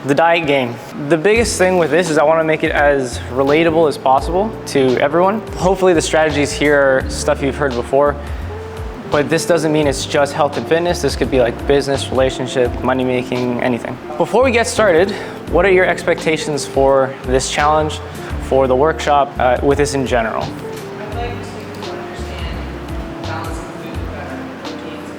The diet game. The biggest thing with this is I want to make it as relatable as possible to everyone. Hopefully the strategies here are stuff you've heard before, but this doesn't mean it's just health and fitness. This could be like business, relationship, money making, anything. Before we get started, what are your expectations for this challenge, for the workshop, with this in general? I'd like to understand balancing food better, proteins,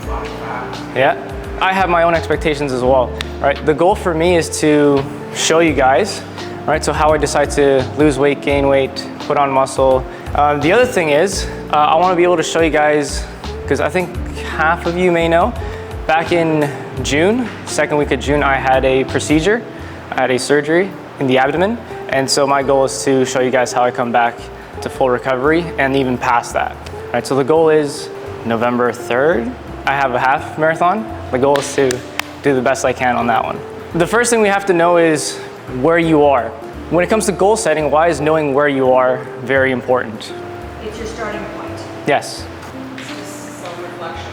carbs, fat. Yeah. I have my own expectations as well, right? The goal for me is to show you guys, right? So how I decide to lose weight, gain weight, put on muscle. The other thing is, I want to be able to show you guys, because I think half of you may know, back in June, second week of June, I had a procedure. I had a surgery in the abdomen. And so my goal is to show you guys how I come back to full recovery and even past that, right? So the goal is November 3rd. I have a half marathon. The goal is to do the best I can on that one. The first thing we have to know is where you are. When it comes to goal setting, why is knowing where you are very important? It's your starting point. Yes. It's just self-reflection.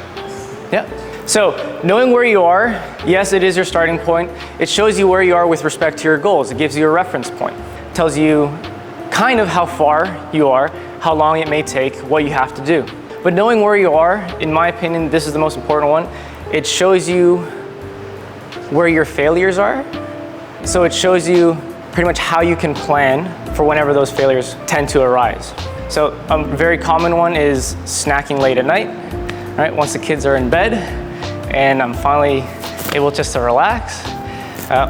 Yeah. So knowing where you are, yes, it is your starting point. It shows you where you are with respect to your goals. It gives you a reference point. It tells you kind of how far you are, how long it may take, what you have to do. But knowing where you are, in my opinion, this is the most important one. It shows you where your failures are. So it shows you pretty much how you can plan for whenever those failures tend to arise. So a very common one is snacking late at night, right? Once the kids are in bed and I'm finally able just to relax,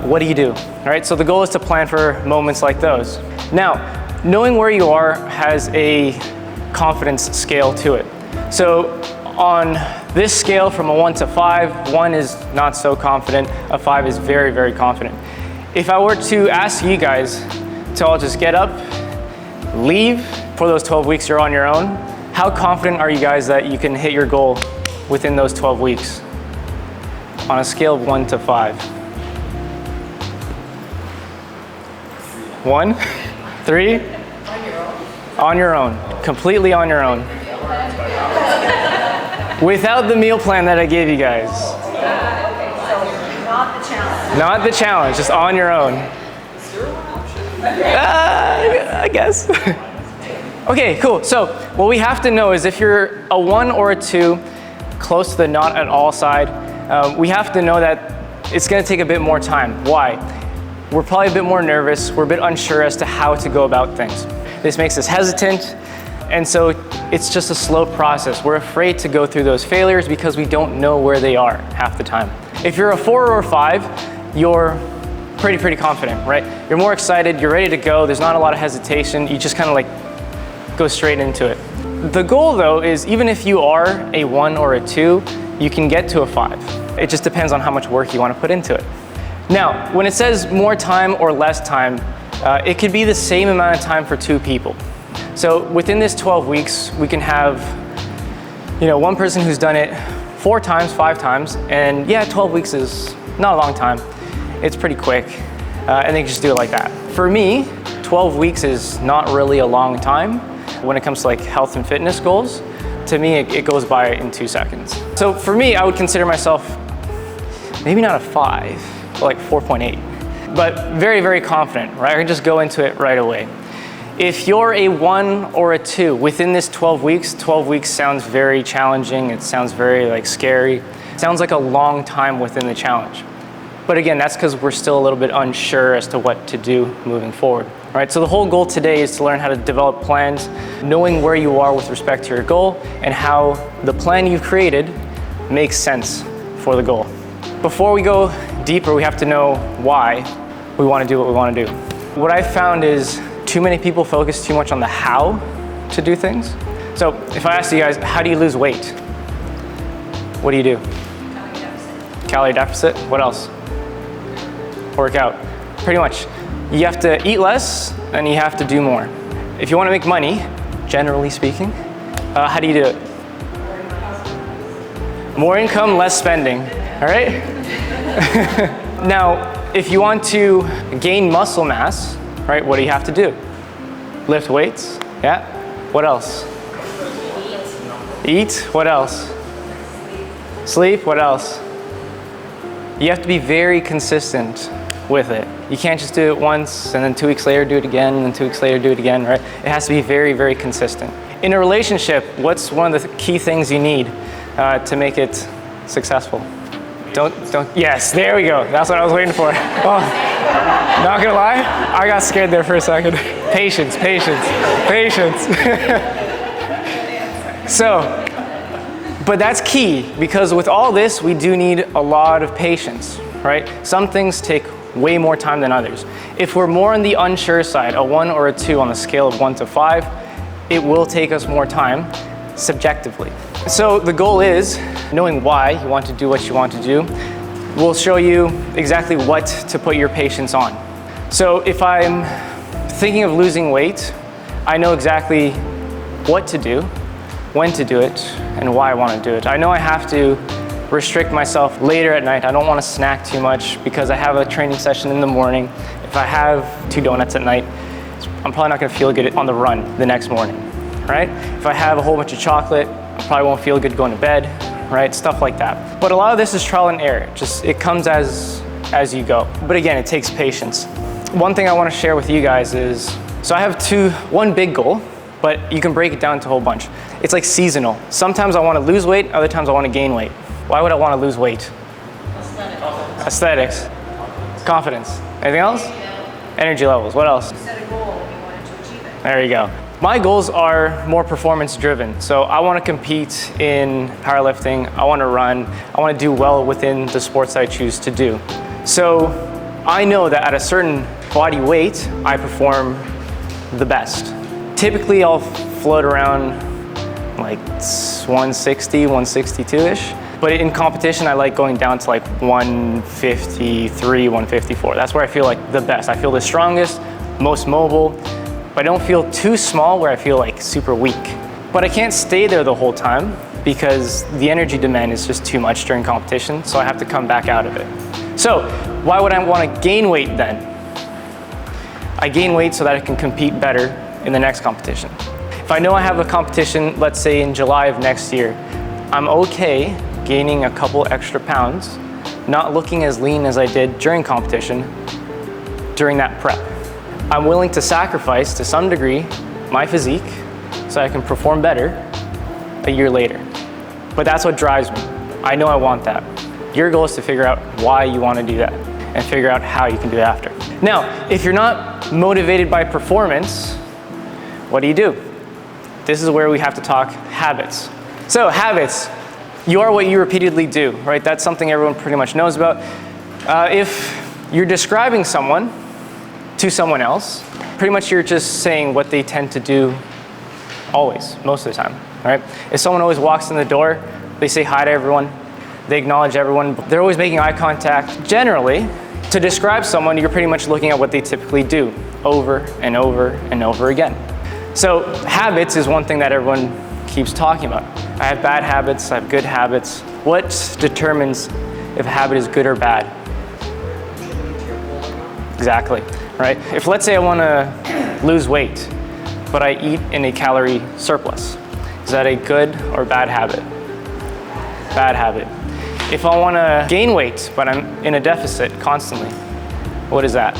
what do you do, right? So the goal is to plan for moments like those. Now, knowing where you are has a confidence scale to it. So on this scale from a 1 to 5, 1 is not so confident, a 5 is very, very confident. If I were to ask you guys to all just get up, leave, for those 12 weeks you're on your own, how confident are you guys that you can hit your goal within those 12 weeks? On a scale of 1 to 5. 1, 3, on your own, completely on your own. Without the meal plan that I gave you guys. So not the challenge. Not the challenge, just on your own. I guess. Okay, cool. So what we have to know is if you're a 1 or a 2, close to the not at all side, we have to know that it's gonna take a bit more time. Why? We're probably a bit more nervous. We're a bit unsure as to how to go about things. This makes us hesitant. And so it's just a slow process. We're afraid to go through those failures because we don't know where they are half the time. If you're a 4 or 5, you're pretty confident, right? You're more excited, you're ready to go, there's not a lot of hesitation, you just kind of like go straight into it. The goal though is even if you are a 1 or a 2, you can get to a 5. It just depends on how much work you want to put into it. Now, when it says more time or less time, it could be the same amount of time for 2 people. So within this 12 weeks, we can have, one person who's done it 4 times, 5 times, and yeah, 12 weeks is not a long time. It's pretty quick, and they can just do it like that. For me, 12 weeks is not really a long time when it comes to like health and fitness goals. To me, it goes by in 2 seconds. So for me, I would consider myself maybe not a 5, but like 4.8, but very, very confident, right? I can just go into it right away. If you're a 1 or a 2, within this 12 weeks sounds very challenging. It sounds very like scary. It sounds like a long time within the challenge. But again, that's because we're still a little bit unsure as to what to do moving forward. All right, so the whole goal today is to learn how to develop plans, knowing where you are with respect to your goal and how the plan you've created makes sense for the goal. Before we go deeper, we have to know why we want to do what we want to do. What I've found is too many people focus too much on the how to do things. So if I ask you guys, how do you lose weight? What do you do? Calorie deficit. Calorie deficit, what else? Work out. Pretty much. You have to eat less and you have to do more. If you want to make money, generally speaking, how do you do it? More income, less spending, all right? Now, if you want to gain muscle mass, right, what do you have to do? Lift weights, yeah? What else? Eat, what else? Sleep, what else? You have to be very consistent with it. You can't just do it once and then 2 weeks later do it again and then 2 weeks later do it again, right? It has to be very, very consistent. In a relationship, what's one of the key things you need to make it successful? Yes, there we go. That's what I was waiting for. Oh, not gonna lie, I got scared there for a second. Patience. So, but that's key, because with all this, we do need a lot of patience, right? Some things take way more time than others. If we're more on the unsure side, a 1 or a 2 on the scale of 1 to 5, it will take us more time subjectively. So the goal is knowing why you want to do what you want to do. We'll show you exactly what to put your patience on. So if I'm thinking of losing weight, I know exactly what to do, when to do it, and why I want to do it. I know I have to restrict myself later at night. I don't want to snack too much because I have a training session in the morning. If I have 2 donuts at night, I'm probably not going to feel good on the run the next morning, right? If I have a whole bunch of chocolate, I probably won't feel good going to bed, right? Stuff like that. But a lot of this is trial and error. Just it comes as you go. But again, it takes patience. One thing I want to share with you guys is, so I have one big goal, but you can break it down to a whole bunch. It's like seasonal. Sometimes I want to lose weight, other times I want to gain weight. Why would I want to lose weight? Aesthetics. Confidence. Anything else? Energy levels. What else? You set a goal and you wanted to achieve it. There you go. My goals are more performance driven. So I want to compete in powerlifting. I want to run. I want to do well within the sports I choose to do. So I know that at a certain body weight, I perform the best. Typically I'll float around like 160, 162-ish. But in competition, I like going down to like 153, 154. That's where I feel like the best. I feel the strongest, most mobile, but I don't feel too small where I feel like super weak. But I can't stay there the whole time because the energy demand is just too much during competition, so I have to come back out of it. So why would I want to gain weight then? I gain weight so that I can compete better in the next competition. If I know I have a competition, let's say in July of next year, I'm okay gaining a couple extra pounds, not looking as lean as I did during competition, during that prep. I'm willing to sacrifice to some degree my physique so I can perform better a year later. But that's what drives me. I know I want that. Your goal is to figure out why you want to do that and figure out how you can do it after. Now, if you're not motivated by performance, what do? This is where we have to talk habits. So habits. You are what you repeatedly do, right? That's something everyone pretty much knows about. If you're describing someone to someone else, pretty much you're just saying what they tend to do always, most of the time, right? If someone always walks in the door, they say hi to everyone, they acknowledge everyone, they're always making eye contact. Generally, to describe someone, you're pretty much looking at what they typically do over and over and over again. So habits is one thing that everyone keeps talking about. I have bad habits, I have good habits. What determines if a habit is good or bad? Exactly, right? If let's say I want to lose weight, but I eat in a calorie surplus, is that a good or bad habit? Bad habit. If I want to gain weight, but I'm in a deficit constantly, what is that?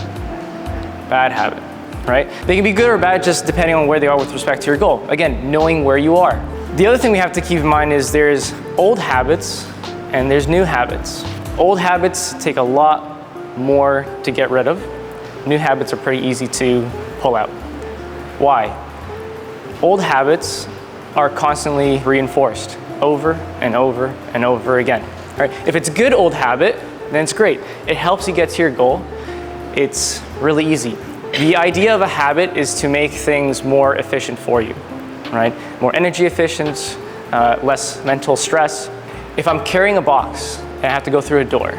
Bad habit, right? They can be good or bad just depending on where they are with respect to your goal. Again, knowing where you are. The other thing we have to keep in mind is there's old habits and there's new habits. Old habits take a lot more to get rid of. New habits are pretty easy to pull out. Why? Old habits are constantly reinforced over and over and over again. Right? If it's a good old habit, then it's great. It helps you get to your goal. It's really easy. The idea of a habit is to make things more efficient for you, right? More energy efficient, less mental stress. If I'm carrying a box and I have to go through a door,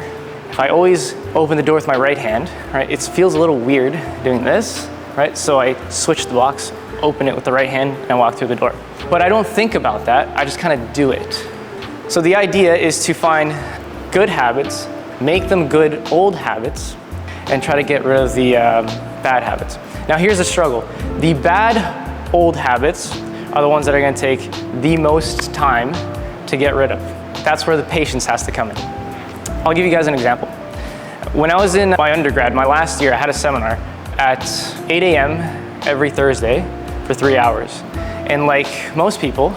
if I always open the door with my right hand, right, it feels a little weird doing this, right? So I switch the box, open it with the right hand, and walk through the door. But I don't think about that, I just kind of do it. So the idea is to find good habits, make them good old habits, and try to get rid of the bad habits. Now here's the struggle. The bad old habits are the ones that are going to take the most time to get rid of. That's where the patience has to come in. I'll give you guys an example. When I was in my undergrad, my last year, I had a seminar at 8 a.m. every Thursday for 3 hours. And like most people,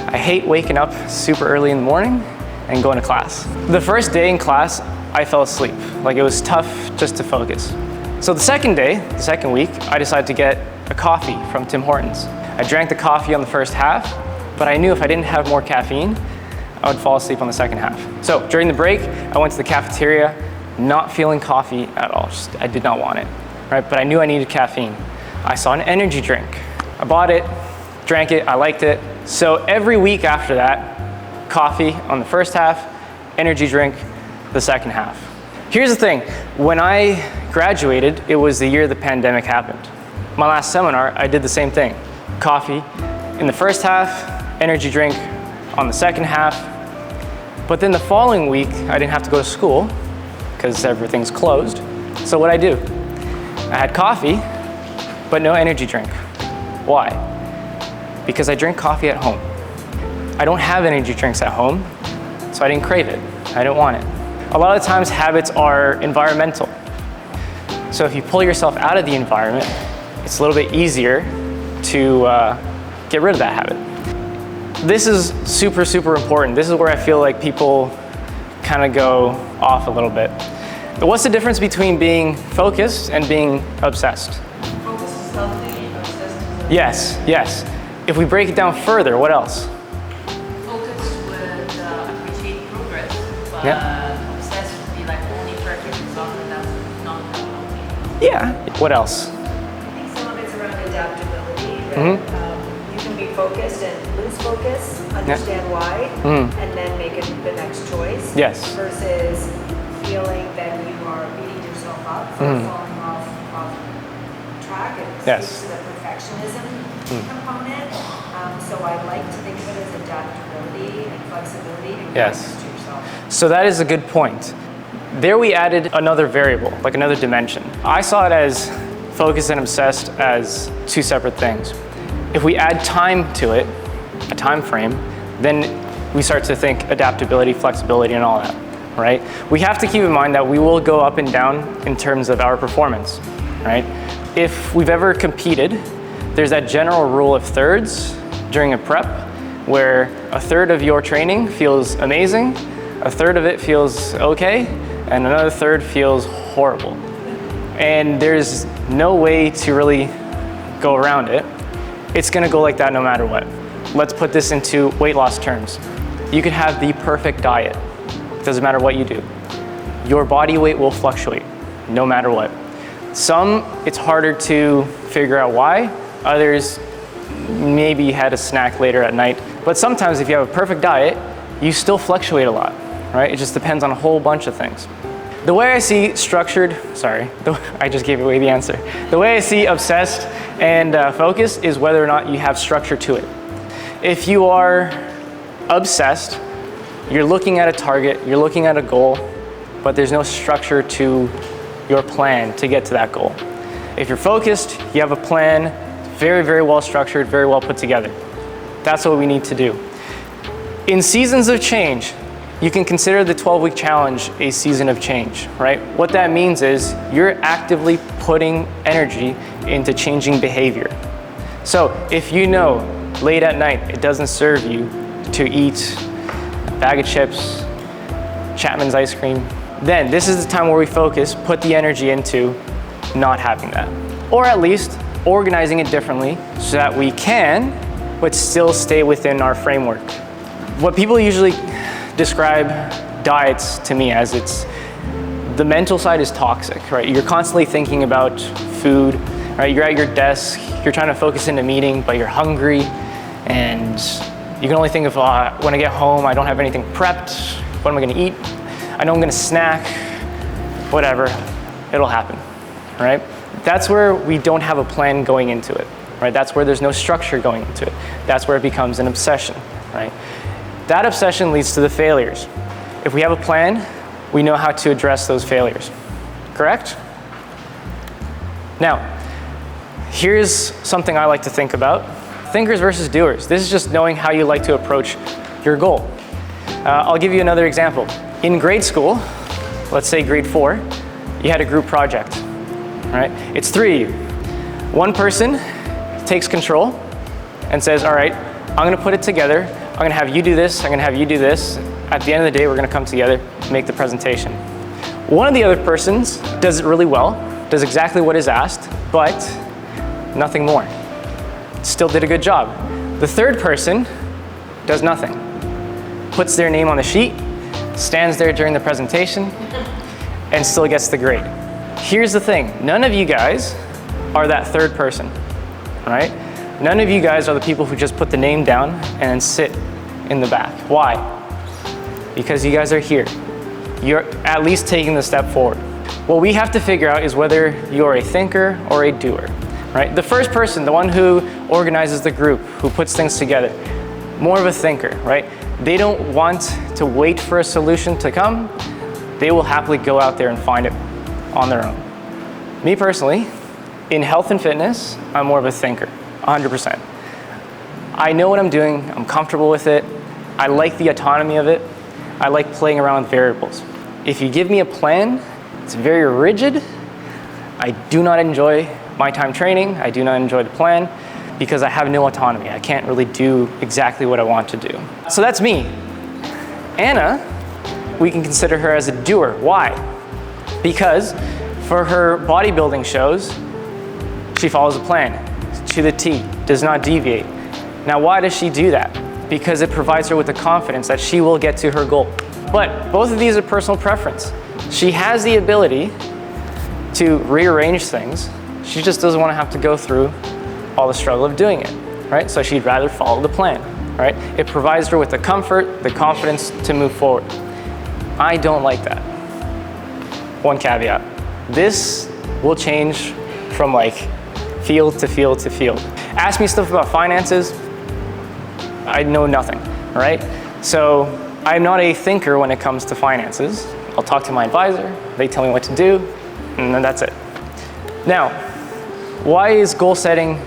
I hate waking up super early in the morning and going to class. The first day in class, I fell asleep. Like it was tough just to focus. So the second day, the second week, I decided to get a coffee from Tim Hortons. I drank the coffee on the first half, but I knew if I didn't have more caffeine, I would fall asleep on the second half. So during the break, I went to the cafeteria, not feeling coffee at all. I did not want it, right? But I knew I needed caffeine. I saw an energy drink. I bought it, drank it, I liked it. So every week after that, coffee on the first half, energy drink the second half. Here's the thing, when I graduated, it was the year the pandemic happened. My last seminar, I did the same thing. Coffee in the first half, energy drink on the second half. But then the following week, I didn't have to go to school because everything's closed. So what'd I do? I had coffee, but no energy drink. Why? Because I drink coffee at home. I don't have energy drinks at home, so I didn't crave it. I didn't want it. A lot of times habits are environmental. So if you pull yourself out of the environment, it's a little bit easier to get rid of that habit. This is super, super important. This is where I feel like people kind of go off a little bit. But what's the difference between being focused and being obsessed? Focus is healthy, obsessed is healthy. Yes. If we break it down further, what else? Focus would appreciate progress, but Yeah. obsessed would be like only perfect result, and that's not healthy. Yeah. What else? I think some of it's around adaptability, that you can be focused and lose focus, understand why, and then make it the next choice. Yes. Versus feeling that you are beating yourself up for falling off track. It Yes. speaks to the perfectionism component. So I like to think of it as adaptability and flexibility and Yes. kindness to yourself. So that is a good point. There we added another variable, like another dimension. I saw it as focused and obsessed as two separate things. If we add time to it, a time frame, then we start to think adaptability, flexibility, and all that, right? We have to keep in mind that we will go up and down in terms of our performance, right? If we've ever competed, there's that general rule of thirds during a prep, where a third of your training feels amazing, a third of it feels okay, and another third feels horrible. And there's no way to really go around it. It's gonna go like that no matter what. Let's put this into weight loss terms. You could have the perfect diet. It doesn't matter what you do. Your body weight will fluctuate no matter what. Some, it's harder to figure out why. Others, maybe you had a snack later at night. But sometimes if you have a perfect diet, you still fluctuate a lot, right? It just depends on a whole bunch of things. The way I see I just gave away the answer. The way I see obsessed and focused is whether or not you have structure to it. If you are obsessed, you're looking at a target, you're looking at a goal, but there's no structure to your plan to get to that goal. If you're focused, you have a plan, very, very well structured, very well put together. That's what we need to do. In seasons of change, you can consider the 12-week challenge a season of change, right? What that means is you're actively putting energy into changing behavior. So if you know late at night it doesn't serve you to eat a bag of chips, Chapman's ice cream, then this is the time where we focus, put the energy into not having that. Or at least organizing it differently so that we can, but still stay within our framework. What people usually describe diets to me as the mental side is toxic, right? You're constantly thinking about food, right? You're at your desk, you're trying to focus in a meeting, but you're hungry, and you can only think of, when I get home, I don't have anything prepped, what am I gonna eat? I know I'm gonna snack, whatever, it'll happen, right? That's where we don't have a plan going into it, right? That's where there's no structure going into it. That's where it becomes an obsession, right? That obsession leads to the failures. If we have a plan, we know how to address those failures, correct? Now, here's something I like to think about. Thinkers versus doers. This is just knowing how you like to approach your goal. I'll give you another example. In grade school, let's say grade 4, you had a group project, right? It's 3 of you. One person takes control and says, all right, I'm gonna put it together. I'm gonna have you do this, I'm gonna have you do this. At the end of the day, we're gonna come together, make the presentation. One of the other persons does it really well, does exactly what is asked, but nothing more. Still did a good job. The third person does nothing. Puts their name on the sheet, stands there during the presentation, and still gets the grade. Here's the thing, none of you guys are that third person, right? None of you guys are the people who just put the name down and then sit in the back. Why? Because you guys are here. You're at least taking the step forward. What we have to figure out is whether you're a thinker or a doer, right? The first person, the one who organizes the group, who puts things together, more of a thinker, right? They don't want to wait for a solution to come. They will happily go out there and find it on their own. Me personally, in health and fitness, I'm more of a thinker, 100%. I know what I'm doing, I'm comfortable with it, I like the autonomy of it, I like playing around with variables. If you give me a plan, it's very rigid. I do not enjoy my time training, I do not enjoy the plan, because I have no autonomy. I can't really do exactly what I want to do. So that's me. Anna, we can consider her as a doer. Why? Because for her bodybuilding shows, she follows a plan to the T, does not deviate. Now, why does she do that? Because it provides her with the confidence that she will get to her goal. But both of these are personal preference. She has the ability to rearrange things. She just doesn't want to have to go through all the struggle of doing it, right? So she'd rather follow the plan, right? It provides her with the comfort, the confidence to move forward. I don't like that. One caveat. This will change from like field to field to field. Ask me stuff about finances, I know nothing, right? So I'm not a thinker when it comes to finances. I'll talk to my advisor, they tell me what to do, and then that's it. Now, why is goal setting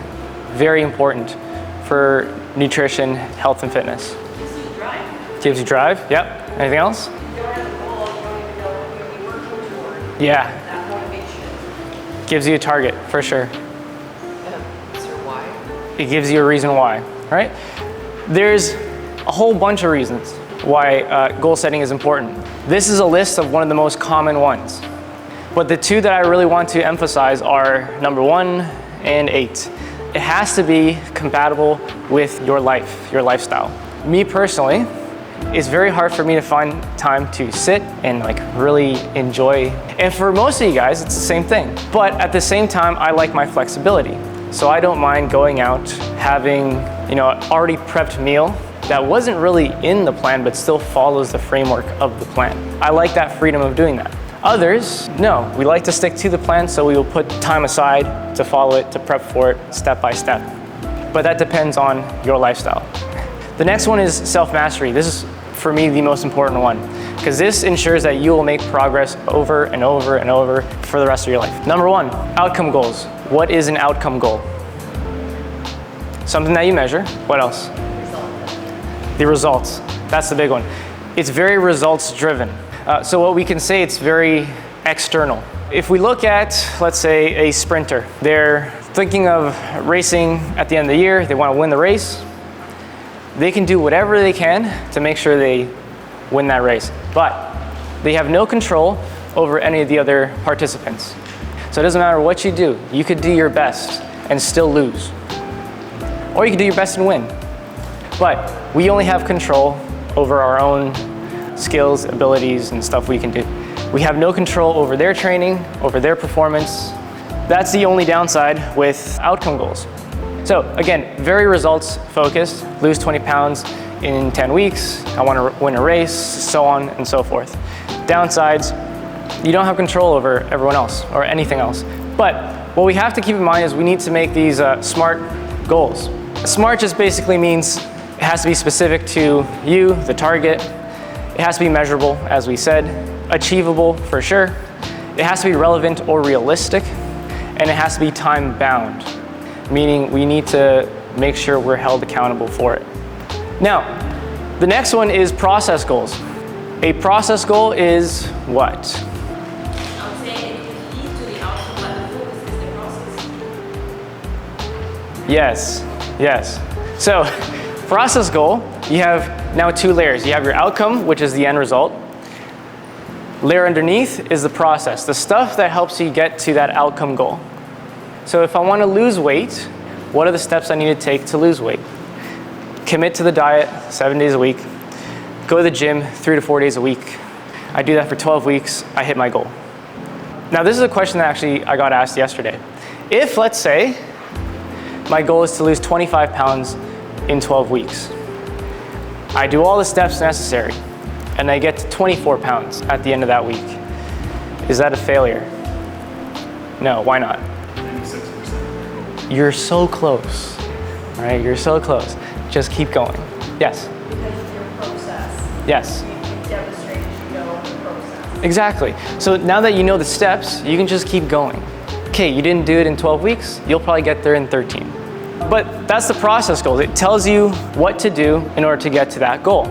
very important for nutrition, health, and fitness? Gives you drive. Gives you drive, yep. Anything else? You don't have a goal, you don't even know what you're working toward. Yeah, That motivation. gives you a target, for sure. Is there why? It gives you a reason why, right? There's a whole bunch of reasons why goal setting is important. This is a list of one of the most common ones. But the 2 that I really want to emphasize are number 1 and 8. It has to be compatible with your life, your lifestyle. Me personally, it's very hard for me to find time to sit and like really enjoy. And for most of you guys, it's the same thing. But at the same time, I like my flexibility. So I don't mind going out, having, an already prepped meal that wasn't really in the plan, but still follows the framework of the plan. I like that freedom of doing that. Others, no, we like to stick to the plan, so we will put time aside to follow it, to prep for it step by step. But that depends on your lifestyle. The next one is self-mastery. This is, for me, the most important one, because this ensures that you will make progress over and over and over for the rest of your life. Number 1, outcome goals. What is an outcome goal? Something that you measure. What else? The results. That's the big one. It's very results driven. So what we can say, it's very external. If we look at, let's say, a sprinter, they're thinking of racing at the end of the year, they want to win the race. They can do whatever they can to make sure they win that race, but they have no control over any of the other participants. So it doesn't matter what you do. You could do your best and still lose. Or you could do your best and win. But we only have control over our own skills, abilities, and stuff we can do. We have no control over their training, over their performance. That's the only downside with outcome goals. So again, very results focused, lose 20 pounds in 10 weeks, I want to win a race, so on and so forth. Downsides, you don't have control over everyone else or anything else. But what we have to keep in mind is we need to make these SMART goals. SMART just basically means it has to be specific to you, the target. It has to be measurable, as we said, achievable for sure. It has to be relevant or realistic, and it has to be time bound, meaning we need to make sure we're held accountable for it. Now, the next one is process goals. A process goal is what? I would say it Yes, yes. So, process goal, you have now 2 layers. You have your outcome, which is the end result. Layer underneath is the process, the stuff that helps you get to that outcome goal. So if I want to lose weight, what are the steps I need to take to lose weight? Commit to the diet 7 days a week. Go to the gym 3 to 4 days a week. I do that for 12 weeks, I hit my goal. Now this is a question that actually I got asked yesterday. If, let's say, my goal is to lose 25 pounds in 12 weeks, I do all the steps necessary, and I get to 24 pounds at the end of that week. Is that a failure? No, why not? 96%. You're so close, all right? You're so close. Just keep going. Yes? Because of your process. Yes. You demonstrated you know the process. Exactly. So now that you know the steps, you can just keep going. Okay, you didn't do it in 12 weeks, you'll probably get there in 13. But that's the process goal. It tells you what to do in order to get to that goal.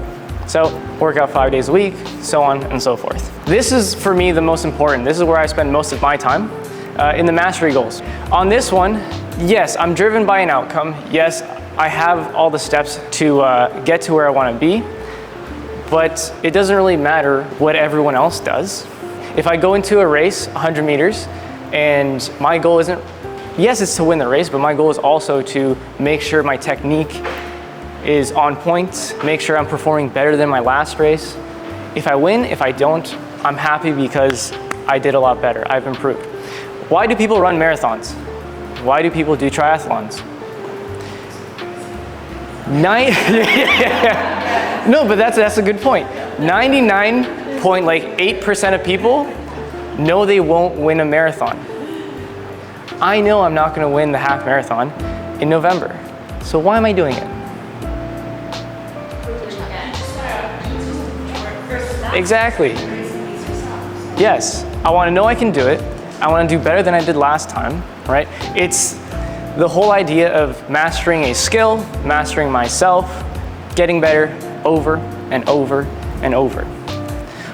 So work out 5 days a week, so on and so forth. This is, for me, the most important. This is where I spend most of my time in the mastery goals. On this one, yes, I'm driven by an outcome. Yes, I have all the steps to get to where I want to be, but it doesn't really matter what everyone else does. If I go into a race, 100 meters, and my goal isn't, yes, it's to win the race, but my goal is also to make sure my technique is on point, make sure I'm performing better than my last race. If I win, if I don't, I'm happy because I did a lot better, I've improved. Why do people run marathons? Why do people do triathlons? No, but that's a good point. 99.8% of people know they won't win a marathon. I know I'm not going to win the half marathon in November. So why am I doing it? Exactly. Yes, I want to know I can do it. I want to do better than I did last time, right? It's the whole idea of mastering a skill, mastering myself, getting better over and over and over.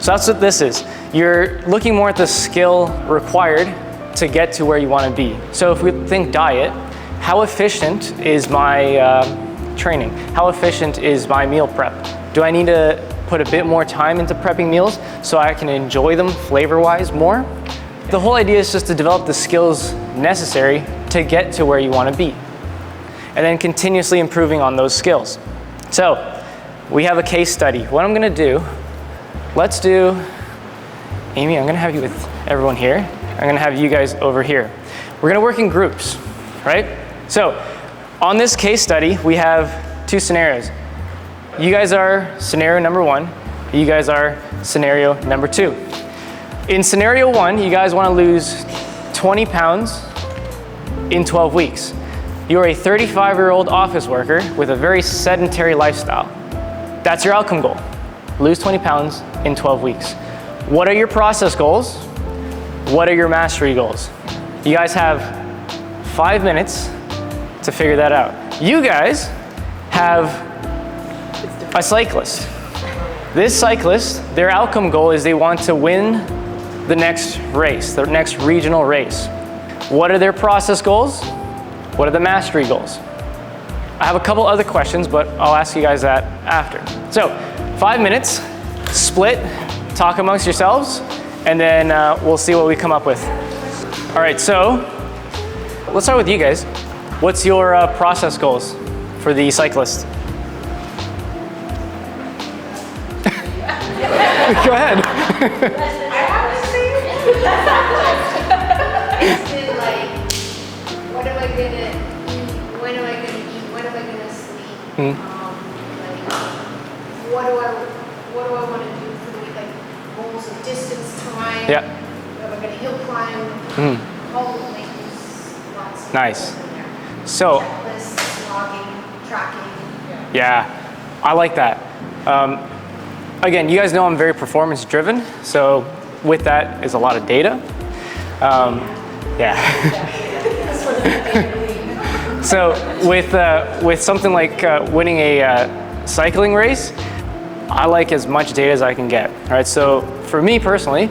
So that's what this is. You're looking more at the skill required to get to where you want to be. So if we think diet, how efficient is my training? How efficient is my meal prep? Do I need to put a bit more time into prepping meals so I can enjoy them flavor-wise more? The whole idea is just to develop the skills necessary to get to where you want to be, and then continuously improving on those skills. So we have a case study. What I'm going to do, let's do, Amy, I'm going to have you with everyone here. I'm going to have you guys over here. We're going to work in groups, right? So on this case study, we have 2 scenarios. You guys are scenario number 1. You guys are scenario number 2. In scenario 1, you guys want to lose 20 pounds in 12 weeks. You're a 35-year-old office worker with a very sedentary lifestyle. That's your outcome goal. Lose 20 pounds in 12 weeks. What are your process goals? What are your mastery goals? You guys have 5 minutes to figure that out. You guys have a cyclist. This cyclist, their outcome goal is they want to win the next race, the next regional race. What are their process goals? What are the mastery goals? I have a couple other questions, but I'll ask you guys that after. So 5 minutes, split, talk amongst yourselves, and then we'll see what we come up with. All right, so let's start with you guys. What's your process goals for the cyclist? Go ahead. Like, what am I gonna eat? When am I gonna eat? When am I gonna sleep? Like, what do I want to do for the week? Like goals of distance, time. Yeah. Am I gonna hill climb? All the things. Lots of Nice. goals in there. So, Checklists, logging, tracking. yeah, I like that. Again, you guys know I'm very performance driven, so with that is a lot of data. Yeah. So with something like winning a cycling race, I like as much data as I can get. All right. So for me personally,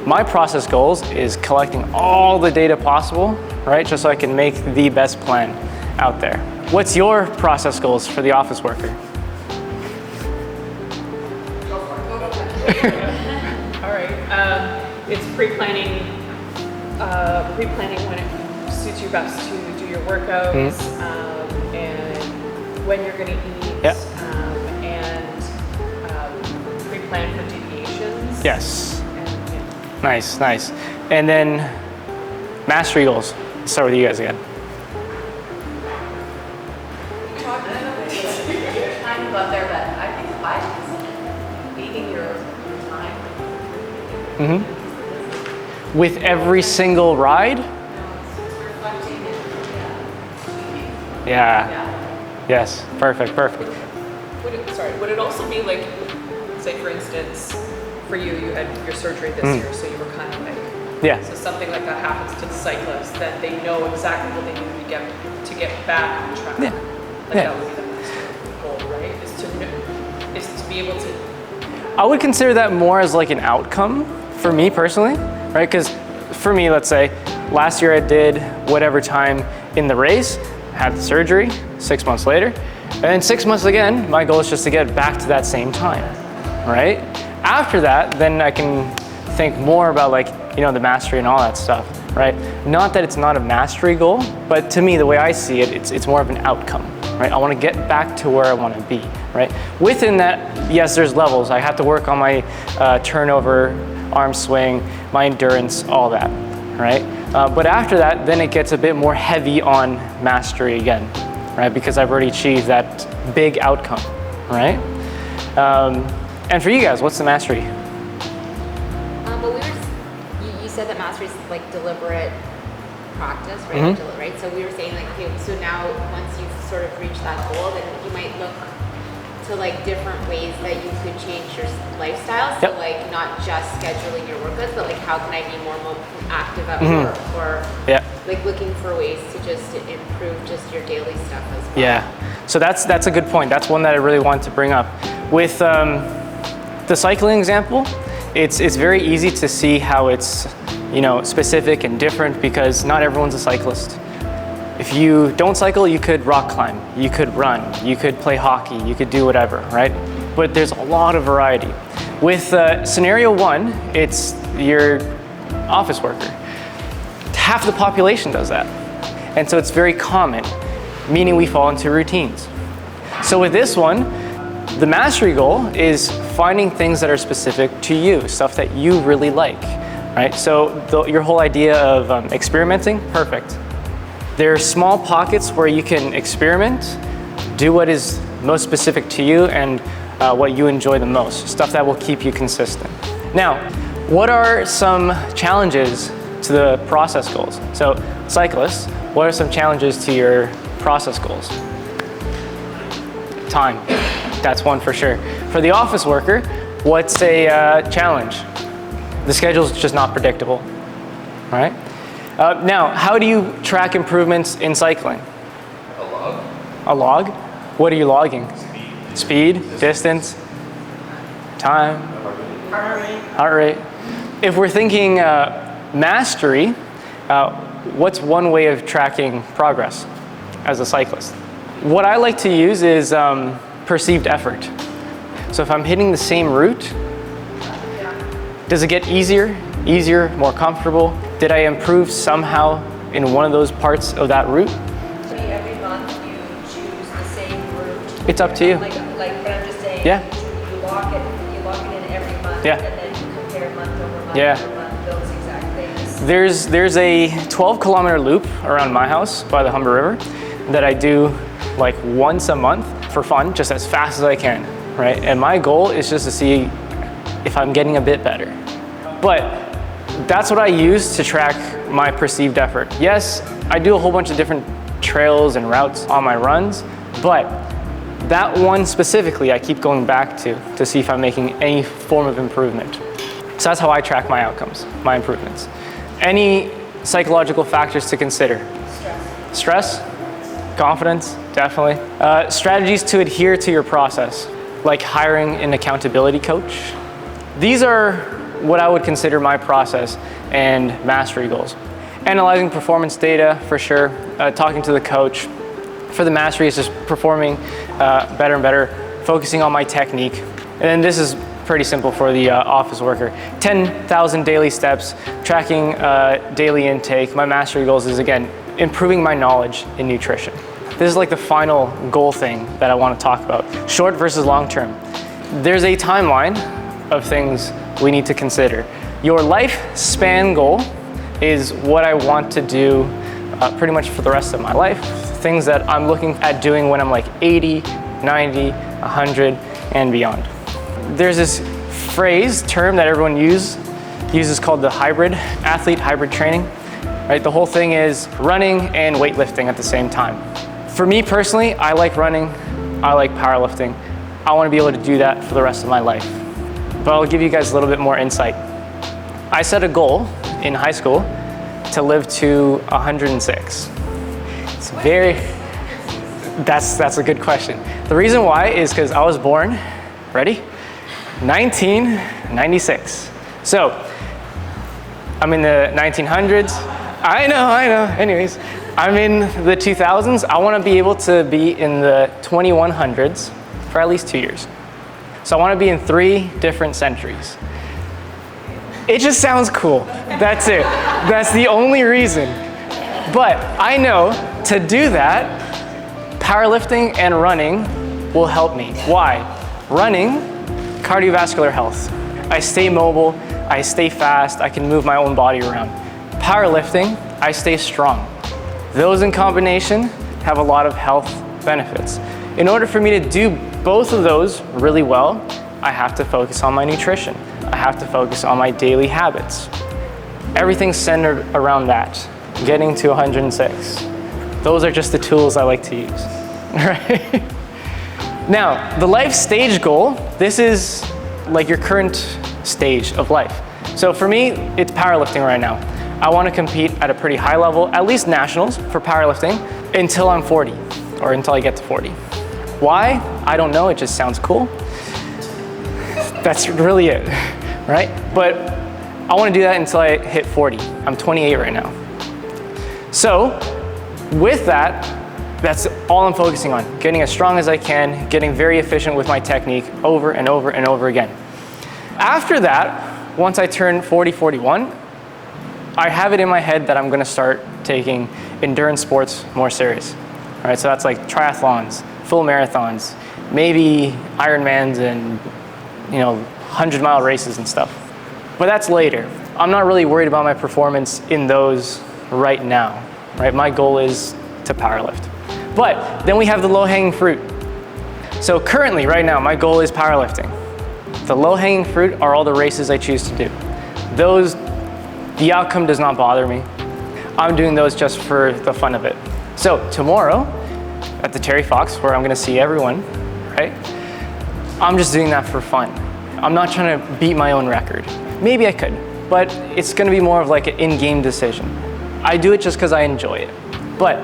my process goals is collecting all the data possible, right, just so I can make the best plan. out there. What's your process goals for the office worker? All right. It's pre-planning when it suits you best to do your workouts, and when you're going to eat, Yep. And pre-plan for deviations. Yes. And, yeah. Nice, nice. And then mastery goals. Let's start with you guys again. Kind of got there, but I think 5 is beating your time. With every single ride? Reflecting and Yeah. Yes, perfect, perfect. Would it also be like, say for instance, for you, you had your surgery this year, so you were kind of like, Yeah. so something like that happens to the cyclist, then they know exactly what they need to get back on track. Yeah. Like Yeah. that would be the master goal, right? Is to be able to. I would consider that more as like an outcome for me personally, right? Because for me, let's say, last year I did whatever time in the race, had the surgery, 6 months later, and then 6 months again, my goal is just to get back to that same time, right? After that, then I can think more about like, you know, the mastery and all that stuff, right? Not that it's not a mastery goal, but to me, the way I see it, it's more of an outcome, right? I want to get back to where I want to be, right? Within that, yes, there's levels. I have to work on my turnover, arm swing, my endurance, all that, right? But after that, then it gets a bit more heavy on mastery again, right? Because I've already achieved that big outcome, right? And for you guys, what's the mastery? But we were just, you said that mastery is like deliberate practice, right? Right. So we were saying like, okay, so now once you've sort of reached that goal, then you might look to like different ways that you could change your lifestyle. So Yep. like not just scheduling your workouts, but like how can I be more active at work, or Yeah. like looking for ways to just improve just your daily stuff as well. Yeah, so that's a good point. That's one that I really wanted to bring up. With the cycling example, it's very easy to see how it's, you know, specific and different because not everyone's a cyclist. If you don't cycle, you could rock climb, you could run, you could play hockey, you could do whatever, right? But there's a lot of variety. With scenario one, it's your office worker. Half the population does that. And so it's very common, meaning we fall into routines. So with this one, the mastery goal is finding things that are specific to you, stuff that you really like, right? So your whole idea of experimenting, perfect. There are small pockets where you can experiment, do what is most specific to you and what you enjoy the most, stuff that will keep you consistent. Now, what are some challenges to the process goals? So cyclists, what are some challenges to your process goals? Time, that's one for sure. For the office worker, what's a challenge? The schedule's just not predictable, all right? Now, how do you track improvements in cycling? A log. A log? What are you logging? Speed, distance, time, heart rate. If we're thinking mastery, what's one way of tracking progress as a cyclist? What I like to use is perceived effort. So if I'm hitting the same route, does it get easier, more comfortable? Did I improve somehow in one of those parts of that route? Every month you choose the same route. It's up to you. Like, but I'm just saying, Yeah. you lock it in every month, Yeah. and then you compare month over month Yeah. over month, those exact things. There's a 12-kilometer loop around my house by the Humber River that I do like once a month for fun, just as fast as I can, right? And my goal is just to see if I'm getting a bit better. But that's what I use to track my perceived effort. Yes, I do a whole bunch of different trails and routes on my runs, but that one specifically I keep going back to see if I'm making any form of improvement. So that's how I track my outcomes, my improvements. Any psychological factors to consider? Stress, confidence, definitely. Strategies to adhere to your process, like hiring an accountability coach. These are what I would consider my process and mastery goals. Analyzing performance data for sure, talking to the coach, for the mastery is just performing better and better, focusing on my technique. And then this is pretty simple for the office worker. 10,000 daily steps, tracking daily intake. My mastery goals is, again, improving my knowledge in nutrition. This is like the final goal thing that I want to talk about, short versus long term. There's a timeline of things we need to consider. Your lifespan goal is what I want to do pretty much for the rest of my life. Things that I'm looking at doing when I'm like 80, 90, 100, and beyond. There's this term that everyone uses called the hybrid training, right? The whole thing is running and weightlifting at the same time. For me personally, I like running, I like powerlifting. I want to be able to do that for the rest of my life. But I'll give you guys a little bit more insight. I set a goal in high school to live to 106. That's a good question. The reason why is because I was born, ready? 1996. So, I'm in the 1900s. I know. Anyways, I'm in the 2000s. I want to be able to be in the 2100s for at least 2 years. So I want to be in 3 different centuries. It just sounds cool. That's it. That's the only reason. But I know to do that, powerlifting and running will help me. Why? Running, cardiovascular health. I stay mobile, I stay fast, I can move my own body around. Powerlifting, I stay strong. Those in combination have a lot of health benefits. In order for me to do both of those really well, I have to focus on my nutrition. I have to focus on my daily habits. Everything's centered around that, getting to 106. Those are just the tools I like to use, right? Now, the life stage goal, this is like your current stage of life. So for me, it's powerlifting right now. I want to compete at a pretty high level, at least nationals for powerlifting, until I'm 40, or until I get to 40. Why? I don't know, it just sounds cool. That's really it, right? But I want to do that until I hit 40. I'm 28 right now. So with that, that's all I'm focusing on, getting as strong as I can, getting very efficient with my technique over and over and over again. After that, once I turn 40, 41, I have it in my head that I'm going to start taking endurance sports more serious. All right, so that's like triathlons, full marathons, maybe Ironmans and 100-mile races and stuff. But that's later. I'm not really worried about my performance in those right now. Right? My goal is to powerlift. But then we have the low-hanging fruit. So currently, right now, my goal is powerlifting. The low-hanging fruit are all the races I choose to do. The outcome does not bother me. I'm doing those just for the fun of it. So tomorrow, at the Terry Fox, where I'm gonna see everyone, right? I'm just doing that for fun. I'm not trying to beat my own record. Maybe I could, but it's gonna be more of like an in-game decision. I do it just because I enjoy it. But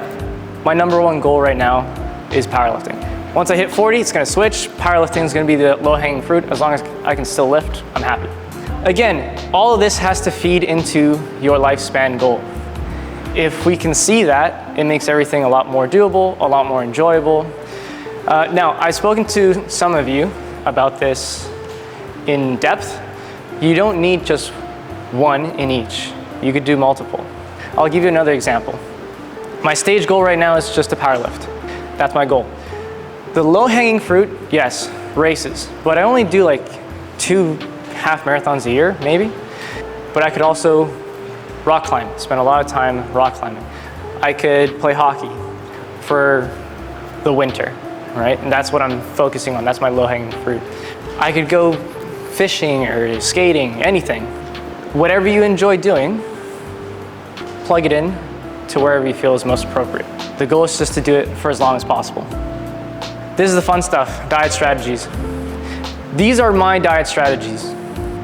my #1 goal right now is powerlifting. Once I hit 40, it's gonna switch. Powerlifting is gonna be the low-hanging fruit. As long as I can still lift, I'm happy. Again, all of this has to feed into your lifespan goal. If we can see that, it makes everything a lot more doable, a lot more enjoyable. Now, I've spoken to some of you about this in depth. You don't need just one in each. You could do multiple. I'll give you another example. My stage goal right now is just to powerlift. That's my goal. The low-hanging fruit, yes, races. But I only do like 2 half marathons a year, maybe. But I could also rock climb, spend a lot of time rock climbing. I could play hockey for the winter, right? And that's what I'm focusing on. That's my low-hanging fruit. I could go fishing or skating, anything. Whatever you enjoy doing, plug it in to wherever you feel is most appropriate. The goal is just to do it for as long as possible. This is the fun stuff, diet strategies. These are my diet strategies.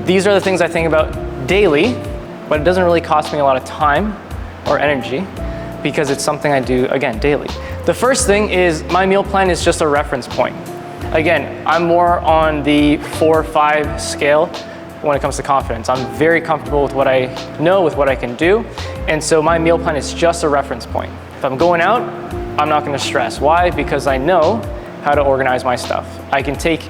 These are the things I think about daily, but it doesn't really cost me a lot of time or energy because it's something I do, again, daily. The first thing is my meal plan is just a reference point. Again, I'm more on the 4 or 5 scale when it comes to confidence. I'm very comfortable with what I know, with what I can do, and so my meal plan is just a reference point. If I'm going out, I'm not gonna stress. Why? Because I know how to organize my stuff. I can take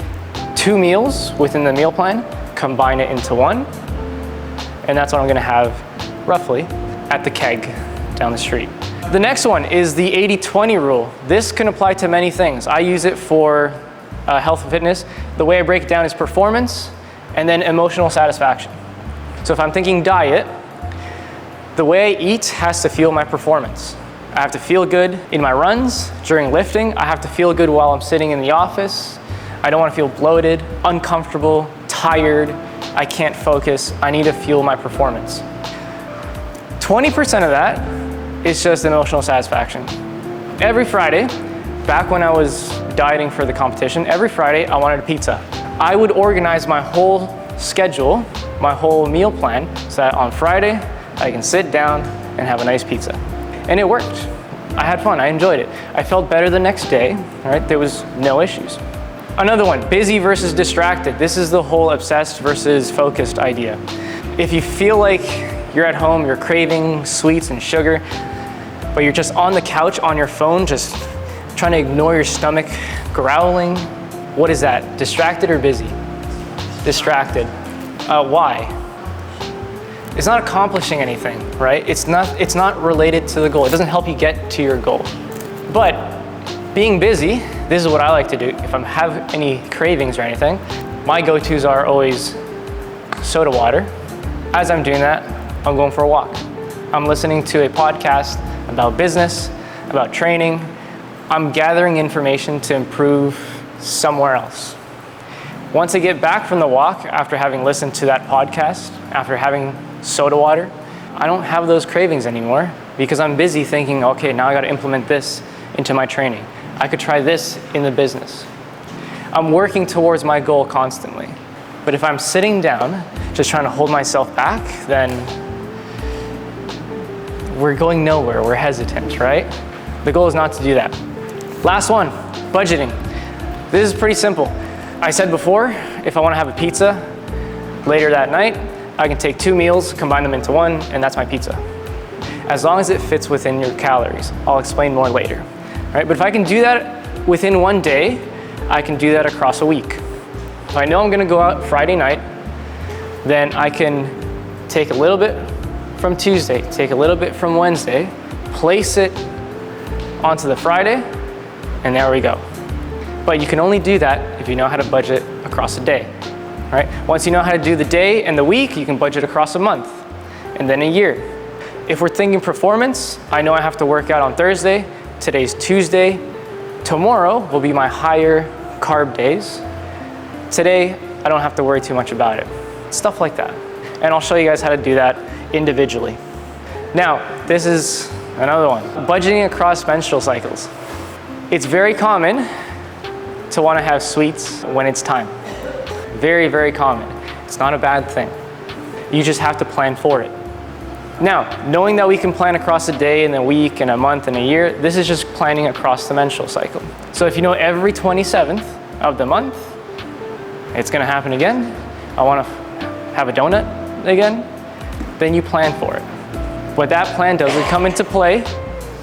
2 meals within the meal plan, combine it into one, and that's what I'm gonna have roughly at the keg down the street. The next one is the 80-20 rule. This can apply to many things. I use it for health and fitness. The way I break it down is performance and then emotional satisfaction. So if I'm thinking diet, the way I eat has to fuel my performance. I have to feel good in my runs, during lifting. I have to feel good while I'm sitting in the office. I don't want to feel bloated, uncomfortable, tired. I can't focus. I need to fuel my performance. 20% of that is just emotional satisfaction. Every Friday, back when I was dieting for the competition, every Friday I wanted a pizza. I would organize my whole schedule, my whole meal plan, so that on Friday I can sit down and have a nice pizza. And it worked. I had fun, I enjoyed it. I felt better the next day, right? There was no issues. Another one, busy versus distracted. This is the whole obsessed versus focused idea. If you feel like you're at home, you're craving sweets and sugar, but you're just on the couch on your phone, just trying to ignore your stomach growling, what is that? Distracted or busy? Distracted. Why? It's not accomplishing anything, right? It's not related to the goal. It doesn't help you get to your goal. But being busy, this is what I like to do. If I have any cravings or anything, my go-tos are always soda water. As I'm doing that, I'm going for a walk. I'm listening to a podcast about business, about training. I'm gathering information to improve somewhere else. Once I get back from the walk, after having listened to that podcast, after having soda water, I don't have those cravings anymore because I'm busy thinking, okay, now I got to implement this into my training. I could try this in the business. I'm working towards my goal constantly. But if I'm sitting down, just trying to hold myself back, then we're going nowhere, we're hesitant, right? The goal is not to do that. Last one, budgeting. This is pretty simple. I said before, if I want to have a pizza later that night, I can take 2 meals, combine them into one, and that's my pizza. As long as it fits within your calories. I'll explain more later. Right? But if I can do that within one day, I can do that across a week. If I know I'm gonna go out Friday night, then I can take a little bit from Tuesday, take a little bit from Wednesday, place it onto the Friday, and there we go. But you can only do that if you know how to budget across a day. Right? Once you know how to do the day and the week, you can budget across a month and then a year. If we're thinking performance, I know I have to work out on Thursday. Today's Tuesday. Tomorrow will be my higher carb days. Today, I don't have to worry too much about it. Stuff like that. And I'll show you guys how to do that individually. Now, this is another one. Budgeting across menstrual cycles. It's very common to want to have sweets when it's time. Very, very common. It's not a bad thing. You just have to plan for it. Now, knowing that we can plan across a day and a week and a month and a year, this is just planning across the menstrual cycle. So if you know every 27th of the month, it's gonna happen again, I wanna have a donut again, then you plan for it. But that plan doesn't come into play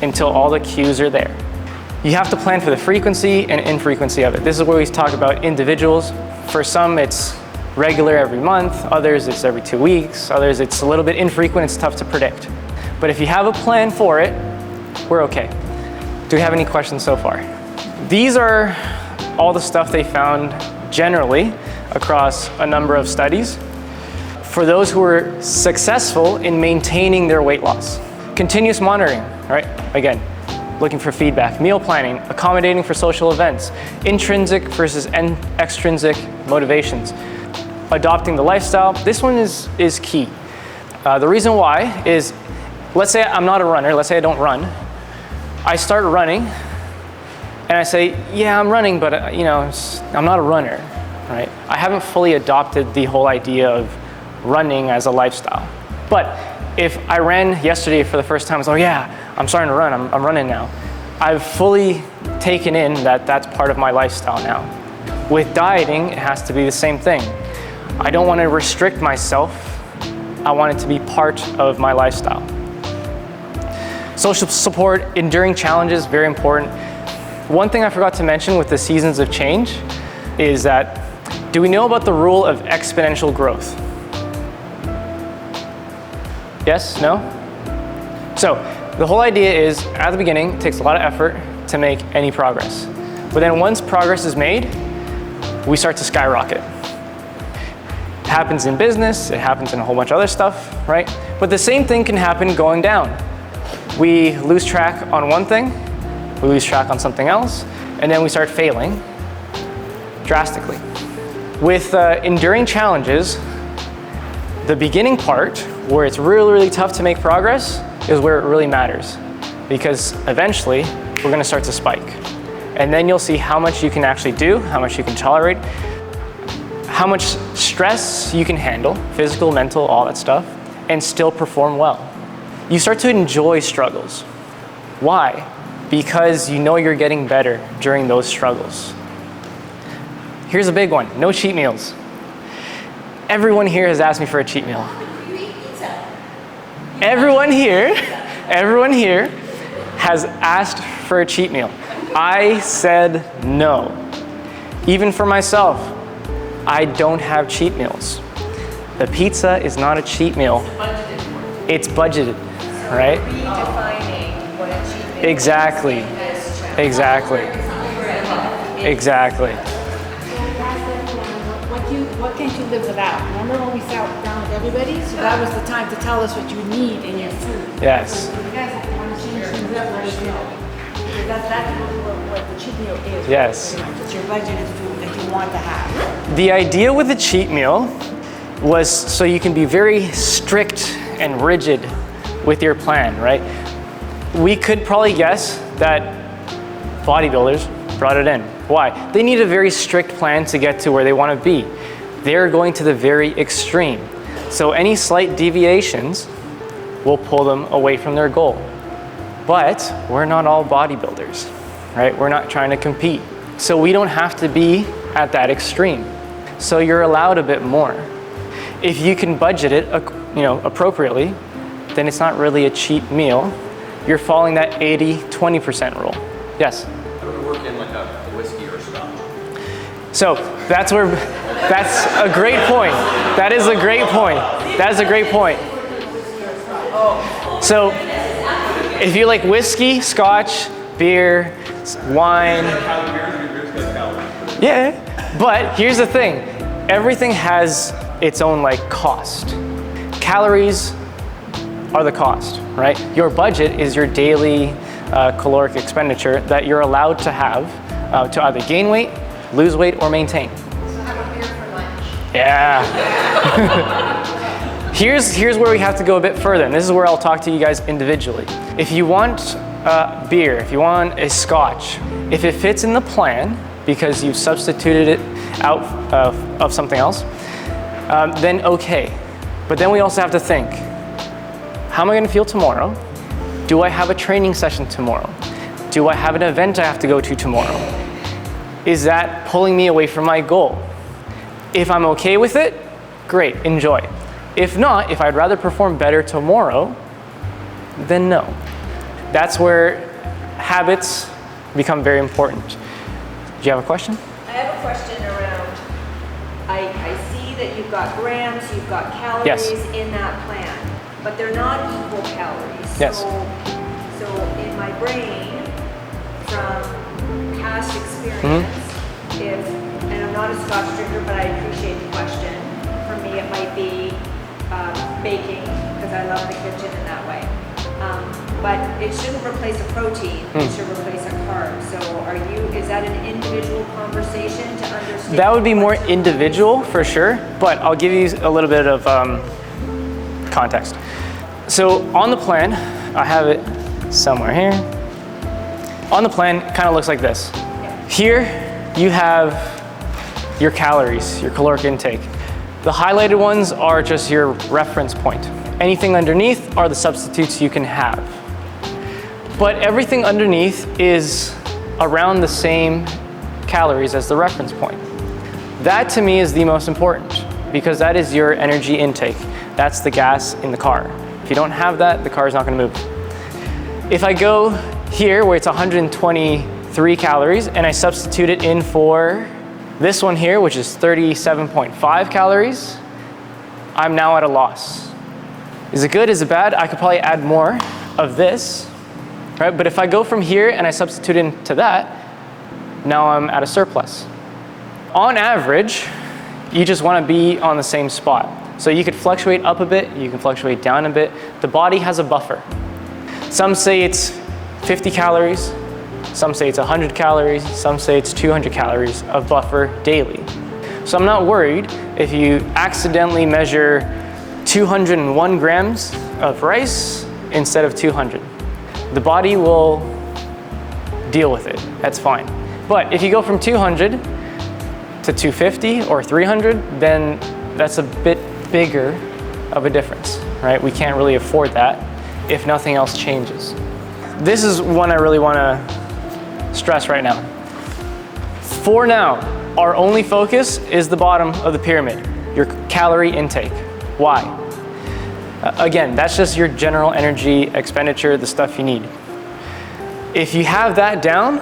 until all the cues are there. You have to plan for the frequency and infrequency of it. This is where we talk about individuals. For some, it's regular every month, others it's every 2 weeks, others it's a little bit infrequent, it's tough to predict. But if you have a plan for it, we're okay. Do we have any questions so far? These are all the stuff they found generally across a number of studies for those who were successful in maintaining their weight loss. Continuous monitoring, right? Again, looking for feedback, meal planning, accommodating for social events, intrinsic versus extrinsic motivations, adopting the lifestyle. This one is key. The reason why is, let's say I'm not a runner, let's say I don't run. I start running and I say, yeah, I'm running, but I'm not a runner, right? I haven't fully adopted the whole idea of running as a lifestyle. But if I ran yesterday for the first time, I was like, oh yeah, I'm starting to run, I'm running now. I've fully taken in that that's part of my lifestyle now. With dieting, it has to be the same thing. I don't want to restrict myself. I want it to be part of my lifestyle. Social support, enduring challenges, very important. One thing I forgot to mention with the seasons of change is that, do we know about the rule of exponential growth? Yes? No? So, the whole idea is, at the beginning, it takes a lot of effort to make any progress. But then once progress is made, we start to skyrocket. It happens in business, it happens in a whole bunch of other stuff, right? But the same thing can happen going down. We lose track on one thing, we lose track on something else, and then we start failing drastically. With enduring challenges, the beginning part, where it's really, really tough to make progress, is where it really matters. Because eventually, we're gonna start to spike. And then you'll see how much you can actually do, how much you can tolerate, how much stress you can handle, physical, mental, all that stuff, and still perform well. You start to enjoy struggles. Why? Because you know you're getting better during those struggles. Here's a big one, no cheat meals. Everyone here has asked me for a cheat meal. Everyone here has asked for a cheat meal. I said no. Even for myself, I don't have cheat meals. The pizza is not a cheat meal. It's budgeted, right? Redefining what a cheat meal is. Exactly. Exactly. Exactly. What can't you live without? Remember when we sat down with everybody? So that was the time to tell us what you need in your food. Yes. So if you guys want to change things up, let us know. Because that's what the cheat meal is. Yes. Pretty much. It's your budgeted food that you want to have. The idea with the cheat meal was so you can be very strict and rigid with your plan, right? We could probably guess that bodybuilders brought it in. Why? They need a very strict plan to get to where they want to be. They're going to the very extreme. So any slight deviations will pull them away from their goal. But we're not all bodybuilders, right? We're not trying to compete. So we don't have to be at that extreme. So you're allowed a bit more. If you can budget it, appropriately, then it's not really a cheat meal. You're following that 80-20% rule. Yes? How would it work in like a whiskey or scotch? So that's a great point. That is a great point. That is a great point. So if you like whiskey, scotch, beer, wine. Yeah, but here's the thing. Everything has its own cost. Calories are the cost, right? Your budget is your daily caloric expenditure that you're allowed to have to either gain weight, lose weight, or maintain. So have a beer for lunch. Yeah. Here's where we have to go a bit further, and this is where I'll talk to you guys individually. If you want beer, if you want a scotch, if it fits in the plan because you've substituted it out of something else, then okay. But then we also have to think, how am I gonna feel tomorrow? Do I have a training session tomorrow? Do I have an event I have to go to tomorrow? Is that pulling me away from my goal? If I'm okay with it, great, enjoy. If not, if I'd rather perform better tomorrow, then no. That's where habits become very important. Do you have a question? I have a question around, I see that you've got grams, you've got calories Yes. in that plan, but they're not equal calories. Yes. So in my brain, from past experience, and I'm not a scotch drinker, but I appreciate the question. For me, it might be baking, because I love the kitchen in that way. But it shouldn't replace a protein, it should replace a carb. So is that an individual conversation to understand? That would be more what- individual for sure, but I'll give you a little bit of context. So on the plan, I have it somewhere here. On the plan, it kind of looks like this. Here, you have your calories, your caloric intake. The highlighted ones are just your reference point. Anything underneath are the substitutes you can have. But everything underneath is around the same calories as the reference point. That to me is the most important because that is your energy intake. That's the gas in the car. If you don't have that, the car is not going to move. If I go here where it's 123 calories and I substitute it in for this one here, which is 37.5 calories, I'm now at a loss. Is it good? Is it bad? I could probably add more of this, right? But if I go from here and I substitute into that, now I'm at a surplus. On average, you just want to be on the same spot. So you could fluctuate up a bit, you can fluctuate down a bit. The body has a buffer. Some say it's 50 calories, some say it's 100 calories, some say it's 200 calories of buffer daily. So I'm not worried if you accidentally measure 201 grams of rice instead of 200. The body will deal with it, that's fine. But if you go from 200 to 250 or 300, then that's a bit bigger of a difference, right? We can't really afford that if nothing else changes. This is one I really want to stress right now. For now, our only focus is the bottom of the pyramid, your calorie intake. Why? Again, that's just your general energy expenditure, the stuff you need. If you have that down,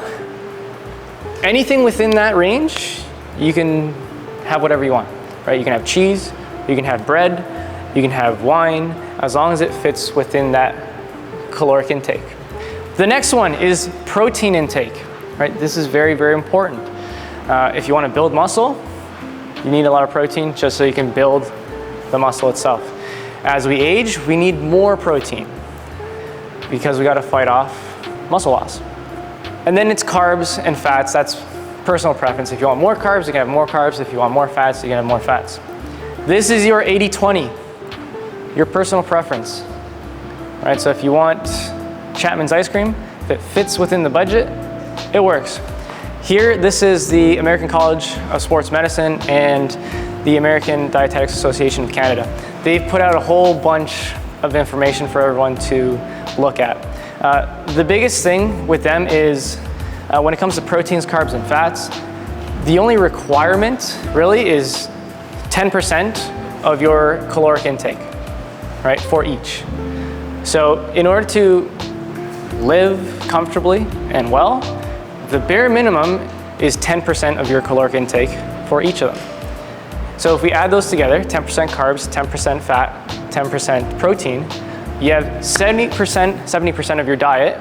anything within that range, you can have whatever you want, right? You can have cheese, you can have bread, you can have wine, as long as it fits within that caloric intake. The next one is protein intake, right? This is very, very important. If you want to build muscle, you need a lot of protein just so you can build the muscle itself. As we age, we need more protein because we got to fight off muscle loss. And then it's carbs and fats. That's personal preference. If you want more carbs, you can have more carbs. If you want more fats, you can have more fats. This is your 80-20, your personal preference. Right? So if you want Chapman's ice cream, if it fits within the budget, it works. Here, this is the American College of Sports Medicine and the American Dietetics Association of Canada. They've put out a whole bunch of information for everyone to look at. The biggest thing with them is when it comes to proteins, carbs, and fats, the only requirement really is 10% of your caloric intake, right, for each. So in order to live comfortably and well, the bare minimum is 10% of your caloric intake for each of them. So if we add those together, 10% carbs, 10% fat, 10% protein, you have 70% of your diet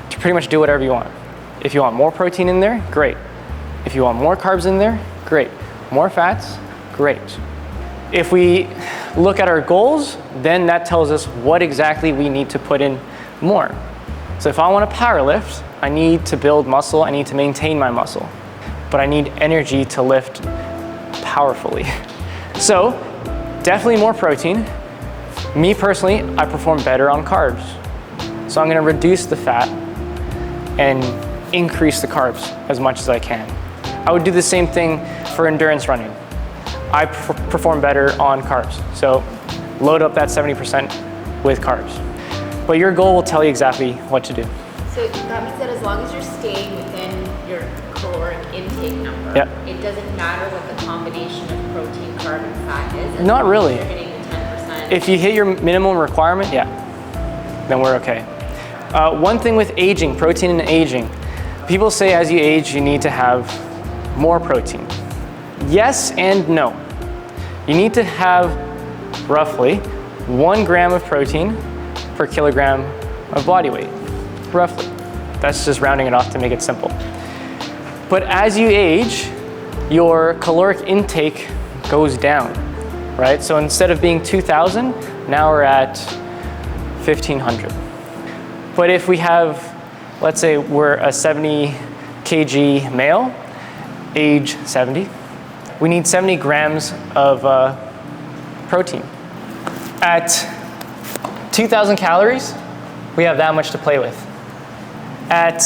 to pretty much do whatever you want. If you want more protein in there, great. If you want more carbs in there, great. More fats, great. If we look at our goals, then that tells us what exactly we need to put in more. So if I want to power lift, I need to build muscle, I need to maintain my muscle, but I need energy to lift powerfully. So definitely more protein. Me personally, I perform better on carbs. So I'm going to reduce the fat and increase the carbs as much as I can. I would do the same thing for endurance running. I perform better on carbs. So load up that 70% with carbs. But your goal will tell you exactly what to do. So that means that as long as you're staying within your caloric intake number, Yep. it doesn't matter what the combination of protein, carb, and fat is. as Not long as really. You're hitting the 10%. If you hit your minimum requirement, yeah, then we're okay. One thing with aging, protein and aging, people say as you age, you need to have more protein. Yes and no. You need to have roughly 1 gram of protein per kilogram of body weight, roughly. That's just rounding it off to make it simple. But as you age, your caloric intake goes down, right? So instead of being 2,000, now we're at 1,500. But if we have, let's say we're a 70 kg male, age 70, we need 70 grams of protein. At 2,000 calories, we have that much to play with. At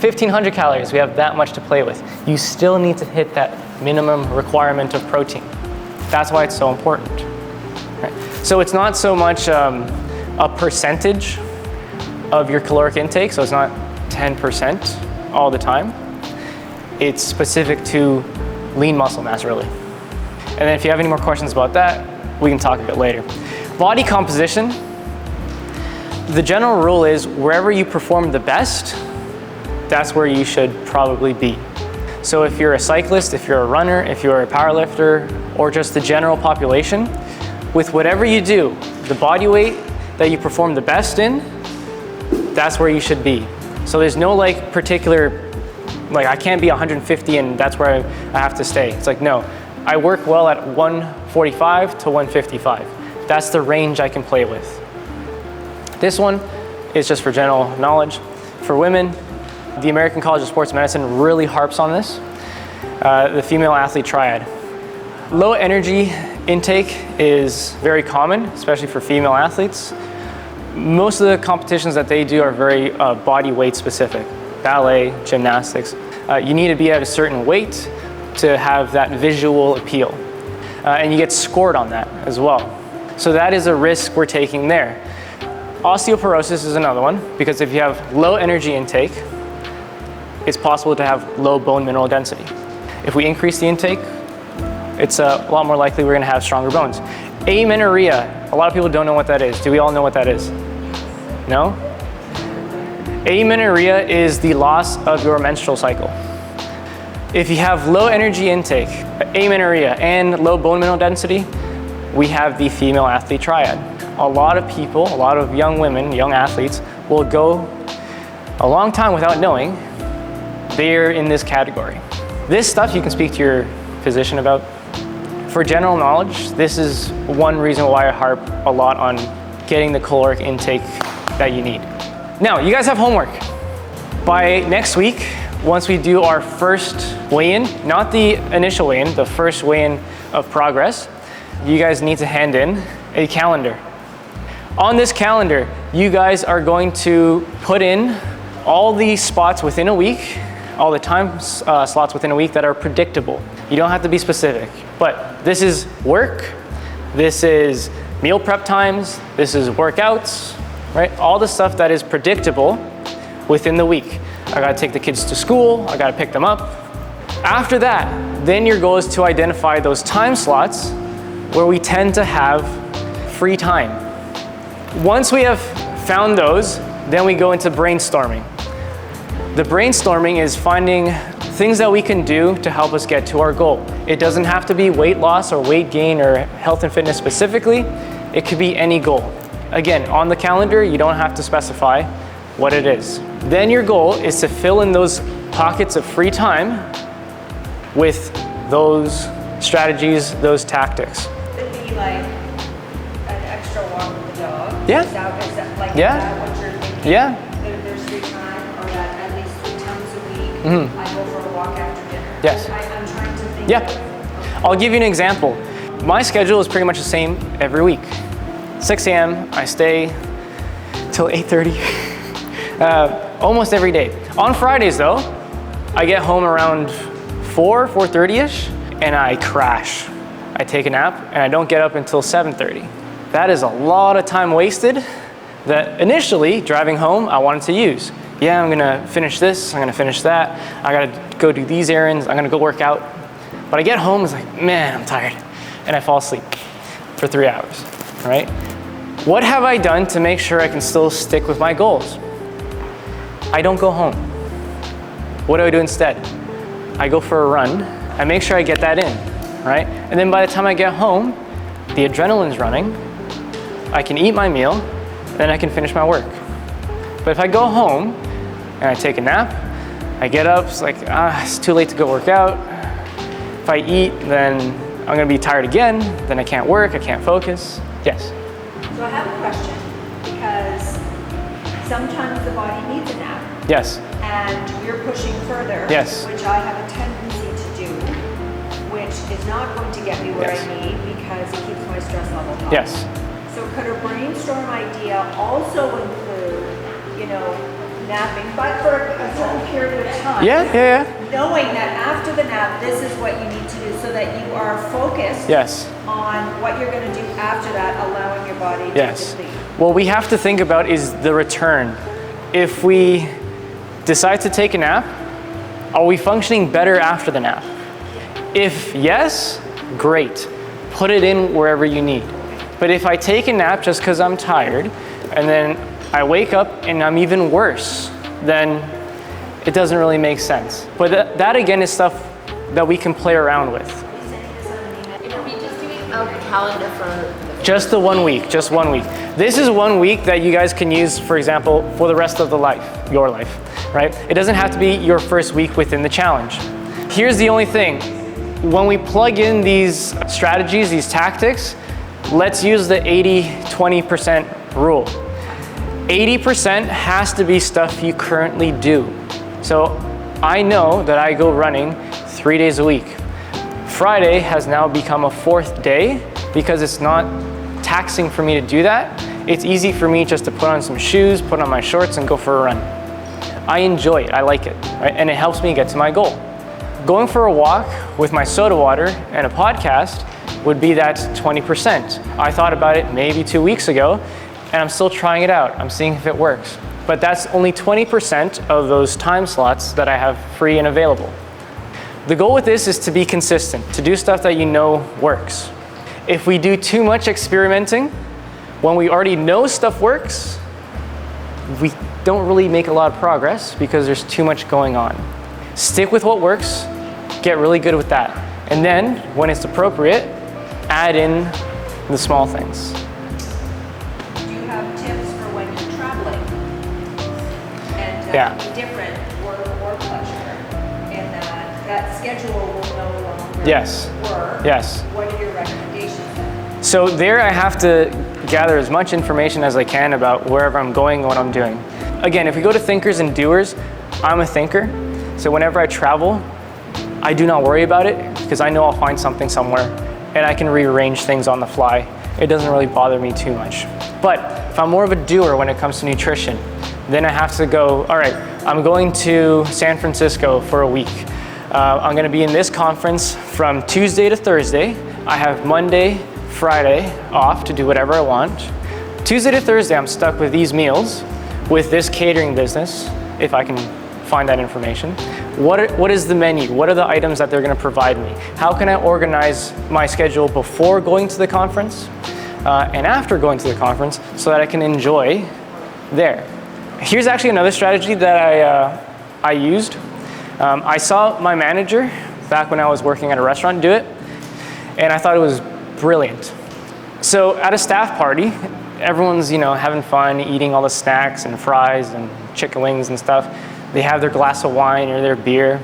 1,500 calories, we have that much to play with. You still need to hit that minimum requirement of protein. That's why it's so important. Right? So it's not so much a percentage of your caloric intake, so it's not 10% all the time. It's specific to lean muscle mass, really. And then if you have any more questions about that, we can talk a bit later. Body composition. The general rule is wherever you perform the best, that's where you should probably be. So if you're a cyclist, if you're a runner, if you're a powerlifter, or just the general population, with whatever you do, the body weight that you perform the best in, that's where you should be. So there's no like particular, like I can't be 150 and that's where I have to stay. It's like, no, I work well at 145 to 155. That's the range I can play with. This one is just for general knowledge. For women, the American College of Sports Medicine really harps on this, the female athlete triad. Low energy intake is very common, especially for female athletes. Most of the competitions that they do are very body weight specific, ballet, gymnastics. You need to be at a certain weight to have that visual appeal. And you get scored on that as well. So that is a risk we're taking there. Osteoporosis is another one, because if you have low energy intake, it's possible to have low bone mineral density. If we increase the intake, it's a lot more likely we're gonna have stronger bones. Amenorrhea, a lot of people don't know what that is. Do we all know what that is? No? Amenorrhea is the loss of your menstrual cycle. If you have low energy intake, amenorrhea, and low bone mineral density, we have the female athlete triad. A lot of people, a lot of young women, young athletes, will go a long time without knowing they're in this category. This stuff you can speak to your physician about. For general knowledge, this is one reason why I harp a lot on getting the caloric intake that you need. Now, you guys have homework. By next week, once we do our first weigh-in, not the initial weigh-in, the first weigh-in of progress, you guys need to hand in a calendar. On this calendar, you guys are going to put in all the spots within a week, all the time slots within a week that are predictable. You don't have to be specific, but this is work, this is meal prep times, this is workouts, right? All the stuff that is predictable within the week. I gotta take the kids to school, I gotta pick them up. After that, then your goal is to identify those time slots where we tend to have free time. Once we have found those, then we go into brainstorming. The brainstorming is finding things that we can do to help us get to our goal. It doesn't have to be weight loss or weight gain or health and fitness specifically. It could be any goal. Again, on the calendar, you don't have to specify what it is. Then your goal is to fill in those pockets of free time with those strategies, those tactics. It'd be like an extra walk with the dog. Yeah. Is that like Yeah. is that what you're thinking? Yeah. There's free time, or that at least 3 times a week I go for a walk after dinner. Yes. I'm trying to think. Yeah. I'll give you an example. My schedule is pretty much the same every week. 6 a.m. I stay till 8:30. Almost every day. On Fridays though, I get home around 4:30ish, and I crash. I take a nap and I don't get up until 7:30. That is a lot of time wasted that initially driving home I wanted to use. Yeah, I'm gonna finish this, I'm gonna finish that, I gotta go do these errands, I'm gonna go work out. But I get home, it's like, man, I'm tired. And I fall asleep for 3 hours, right? What have I done to make sure I can still stick with my goals? I don't go home. What do I do instead? I go for a run, I make sure I get that in, right? And then by the time I get home, the adrenaline's running, I can eat my meal, then I can finish my work. But if I go home and I take a nap, I get up, it's like, it's too late to go work out. If I eat, then I'm gonna be tired again, then I can't work, I can't focus. Yes? So I have a question, because sometimes the body needs a nap, Yes. and you're pushing further, Yes. which I have a tendency to do, which is not going to get me where Yes. I need because it keeps my stress level high. Yes. So could a brainstorm idea also include, napping, but for a certain period of time? Yeah. Knowing that after the nap, this is what you need to do so that you are focused Yes. on what you're gonna do after that, allowing your body to Yes. deplete. What we have to think about is the return. If we decide to take a nap, are we functioning better after the nap? If yes, great. Put it in wherever you need. But if I take a nap just because I'm tired, and then I wake up and I'm even worse, then it doesn't really make sense. But that again is stuff that we can play around with. Are we just doing a calendar for Just the 1 week, just 1 week. This is 1 week that you guys can use, for example, for the rest of your life, right? It doesn't have to be your first week within the challenge. Here's the only thing. When we plug in these strategies, these tactics, let's use the 80-20% rule. 80% has to be stuff you currently do. So I know that I go running 3 days a week. Friday has now become a 4th day because it's not taxing for me to do that. It's easy for me just to put on some shoes, put on my shorts, and go for a run. I enjoy it, I like it, right? And it helps me get to my goal. Going for a walk with my soda water and a podcast would be that 20%. I thought about it maybe 2 weeks ago, and I'm still trying it out. I'm seeing if it works. But that's only 20% of those time slots that I have free and available. The goal with this is to be consistent, to do stuff that you know works. If we do too much experimenting, when we already know stuff works, we don't really make a lot of progress because there's too much going on. Stick with what works, get really good with that. And then, when it's appropriate, add in the small things. Do you have tips for when you're traveling? And Yeah. be different work or pleasure, and that schedule will no longer Yes. work. Yes. What are your recommendations then? So there I have to gather as much information as I can about wherever I'm going and what I'm doing. Again, if we go to thinkers and doers, I'm a thinker. So whenever I travel, I do not worry about it because I know I'll find something somewhere and I can rearrange things on the fly. It doesn't really bother me too much. But if I'm more of a doer when it comes to nutrition, then I have to go, all right, I'm going to San Francisco for a week. I'm gonna be in this conference from Tuesday to Thursday. I have Monday, Friday off to do whatever I want. Tuesday to Thursday, I'm stuck with these meals, with this catering business, if I can find that information. What is the menu? What are the items that they're gonna provide me? How can I organize my schedule before going to the conference and after going to the conference so that I can enjoy there? Here's actually another strategy that I used. I saw my manager back when I was working at a restaurant do it, and I thought it was brilliant. So at a staff party, everyone's having fun, eating all the snacks and fries and chicken wings and stuff. They have their glass of wine or their beer.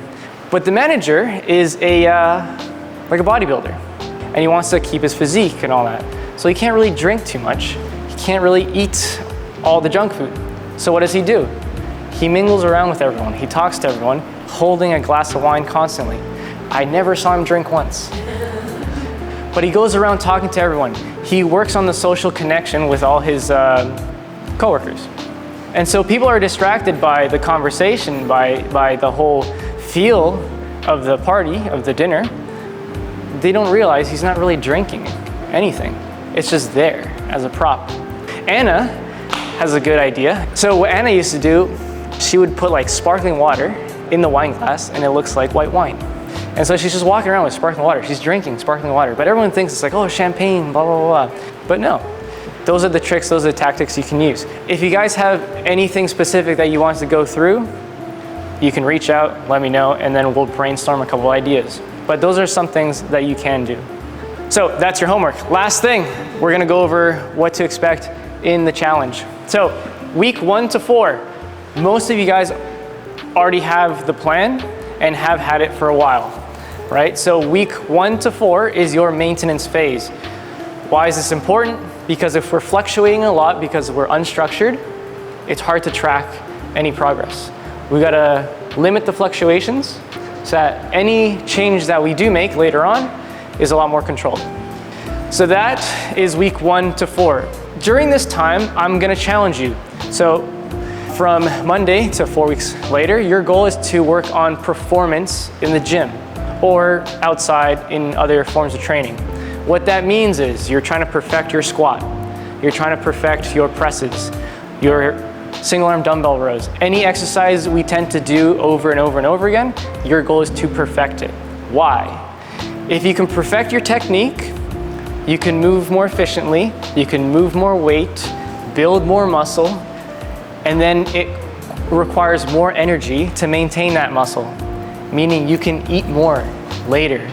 But the manager is like a bodybuilder, and he wants to keep his physique and all that. So he can't really drink too much. He can't really eat all the junk food. So what does he do? He mingles around with everyone. He talks to everyone, holding a glass of wine constantly. I never saw him drink once. But he goes around talking to everyone. He works on the social connection with all his coworkers. And so people are distracted by the conversation, by the whole feel of the party, of the dinner. They don't realize he's not really drinking anything. It's just there as a prop. Anna has a good idea. So what Anna used to do, she would put like sparkling water in the wine glass and it looks like white wine. And so she's just walking around with sparkling water. She's drinking sparkling water. But everyone thinks it's like, oh, champagne, blah, blah, blah. But no. Those are the tricks, those are the tactics you can use. If you guys have anything specific that you want to go through, you can reach out, let me know, and then we'll brainstorm a couple ideas. But those are some things that you can do. So that's your homework. Last thing, we're gonna go over what to expect in the challenge. So week 1 to 4, most of you guys already have the plan and have had it for a while, right? So week 1 to 4 is your maintenance phase. Why is this important? Because if we're fluctuating a lot because we're unstructured, it's hard to track any progress. We gotta limit the fluctuations so that any change that we do make later on is a lot more controlled. So that is week 1 to 4. During this time, I'm gonna challenge you. So from Monday to 4 weeks later, your goal is to work on performance in the gym or outside in other forms of training. What that means is you're trying to perfect your squat. You're trying to perfect your presses, your single arm dumbbell rows. Any exercise we tend to do over and over and over again, your goal is to perfect it. Why? If you can perfect your technique, you can move more efficiently, you can move more weight, build more muscle, And then it requires more energy to maintain that muscle, meaning you can eat more later.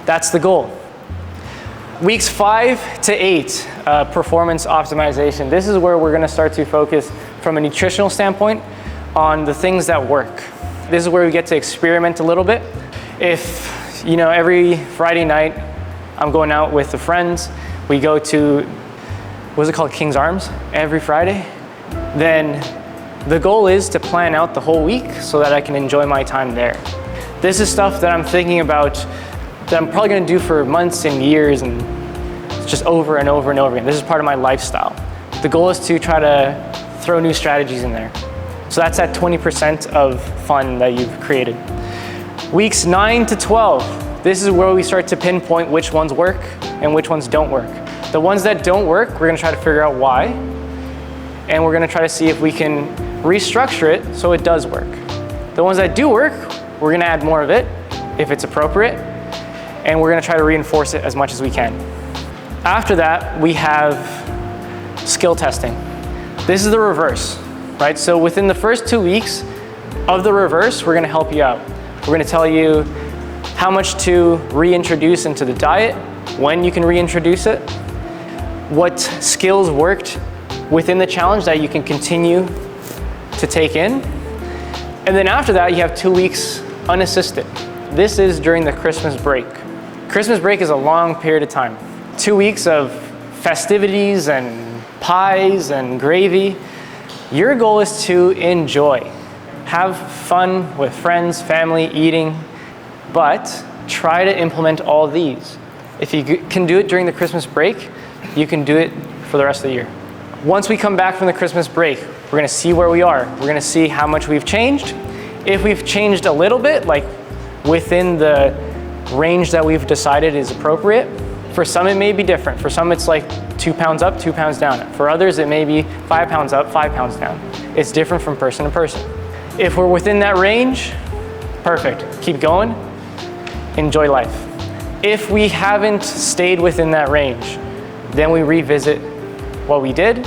That's the goal. Weeks 5 to 8, performance optimization. This is where we're gonna start to focus from a nutritional standpoint on the things that work. This is where we get to experiment a little bit. If, you know, every Friday night I'm going out with the friends, we go to, what's it called, King's Arms, every Friday, then the goal is to plan out the whole week so that I can enjoy my time there. This is stuff that I'm thinking about that I'm probably gonna do for months and years, and just over and over and over again. This is part of my lifestyle. The goal is to try to throw new strategies in there. So that's that 20% of fun that you've created. Weeks 9 to 12, this is where we start to pinpoint which ones work and which ones don't work. The ones that don't work, we're gonna try to figure out why, and we're gonna try to see if we can restructure it so it does work. The ones that do work, we're gonna add more of it if it's appropriate, and we're gonna try to reinforce it as much as we can. After that, we have skill testing. This is the reverse, right? So within the first 2 weeks of the reverse, we're gonna help you out. We're gonna tell you how much to reintroduce into the diet, when you can reintroduce it, what skills worked within the challenge that you can continue to take in. And then after that, you have 2 weeks unassisted. This is during the Christmas break. Christmas break is a long period of time. 2 weeks of festivities and pies and gravy. Your goal is to enjoy. Have fun with friends, family, eating, but try to implement all these. If you can do it during the Christmas break, you can do it for the rest of the year. Once we come back from the Christmas break, we're gonna see where we are. We're gonna see how much we've changed. If we've changed a little bit, like within the range that we've decided is appropriate, for some it may be different. For some it's like 2 pounds up, 2 pounds down. For others it may be 5 pounds up, 5 pounds down. It's different from person to person. If we're within that range, perfect. Keep going, enjoy life. If we haven't stayed within that range, then we revisit what we did,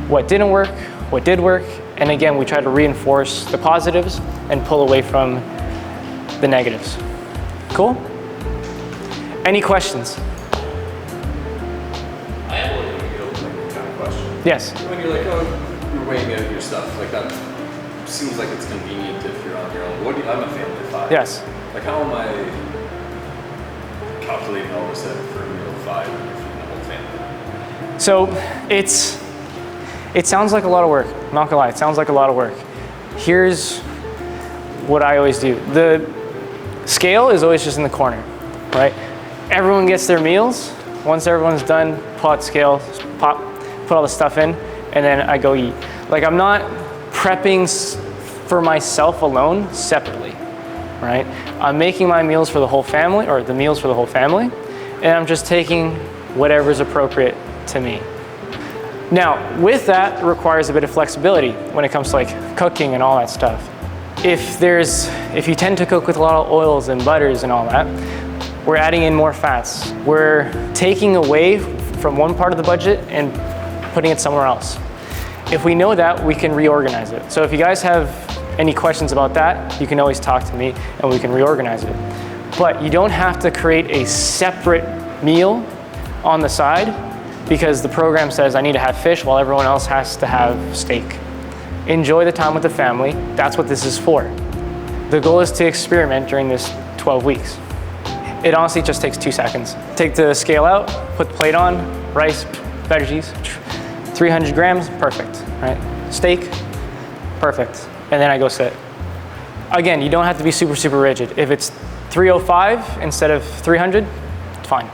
what didn't work, what did work, and again, we try to reinforce the positives and pull away from the negatives. Cool? Any questions? I have a little kind of question. Yes. When you're like, oh, you're weighing out your stuff, like that seems like it's convenient if you're on your own. What do you, I'm a family of 5. Yes. Like, how am I calculating all this out for a meal of 5 when you're feeding the whole family? So it sounds like a lot of work. I'm not gonna lie, it sounds like a lot of work. Here's what I always do. The scale is always just in the corner, right? Everyone gets their meals. Once everyone's done, pull out the scale, put all the stuff in, and then I go eat. Like, I'm not prepping for myself alone separately, right? I'm making my meals for the whole family, or the meals for the whole family, and I'm just taking whatever's appropriate to me. Now, with that, it requires a bit of flexibility when it comes to like cooking and all that stuff. If you tend to cook with a lot of oils and butters and all that, we're adding in more fats. We're taking away from one part of the budget and putting it somewhere else. If we know that, we can reorganize it. So if you guys have any questions about that, you can always talk to me and we can reorganize it. But you don't have to create a separate meal on the side because the program says I need to have fish while everyone else has to have steak. Enjoy the time with the family. That's what this is for. The goal is to experiment during this 12 weeks. It honestly just takes 2 seconds. Take the scale out, put the plate on, rice, veggies, 300 grams, perfect, right? Steak, perfect. And then I go sit. Again, you don't have to be super, super rigid. If it's 305 instead of 300, it's fine.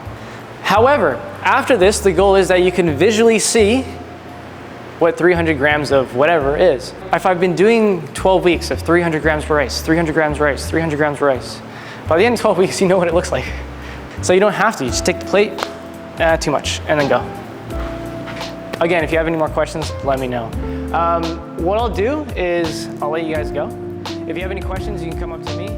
However, after this, the goal is that you can visually see what 300 grams of whatever is. If I've been doing 12 weeks of 300 grams of rice, 300 grams of rice, 300 grams of rice, by the end of 12 weeks, you know what it looks like. So you don't have to, you just take the plate, too much, and then go. Again, if you have any more questions, let me know. What I'll do is, I'll let you guys go. If you have any questions, you can come up to me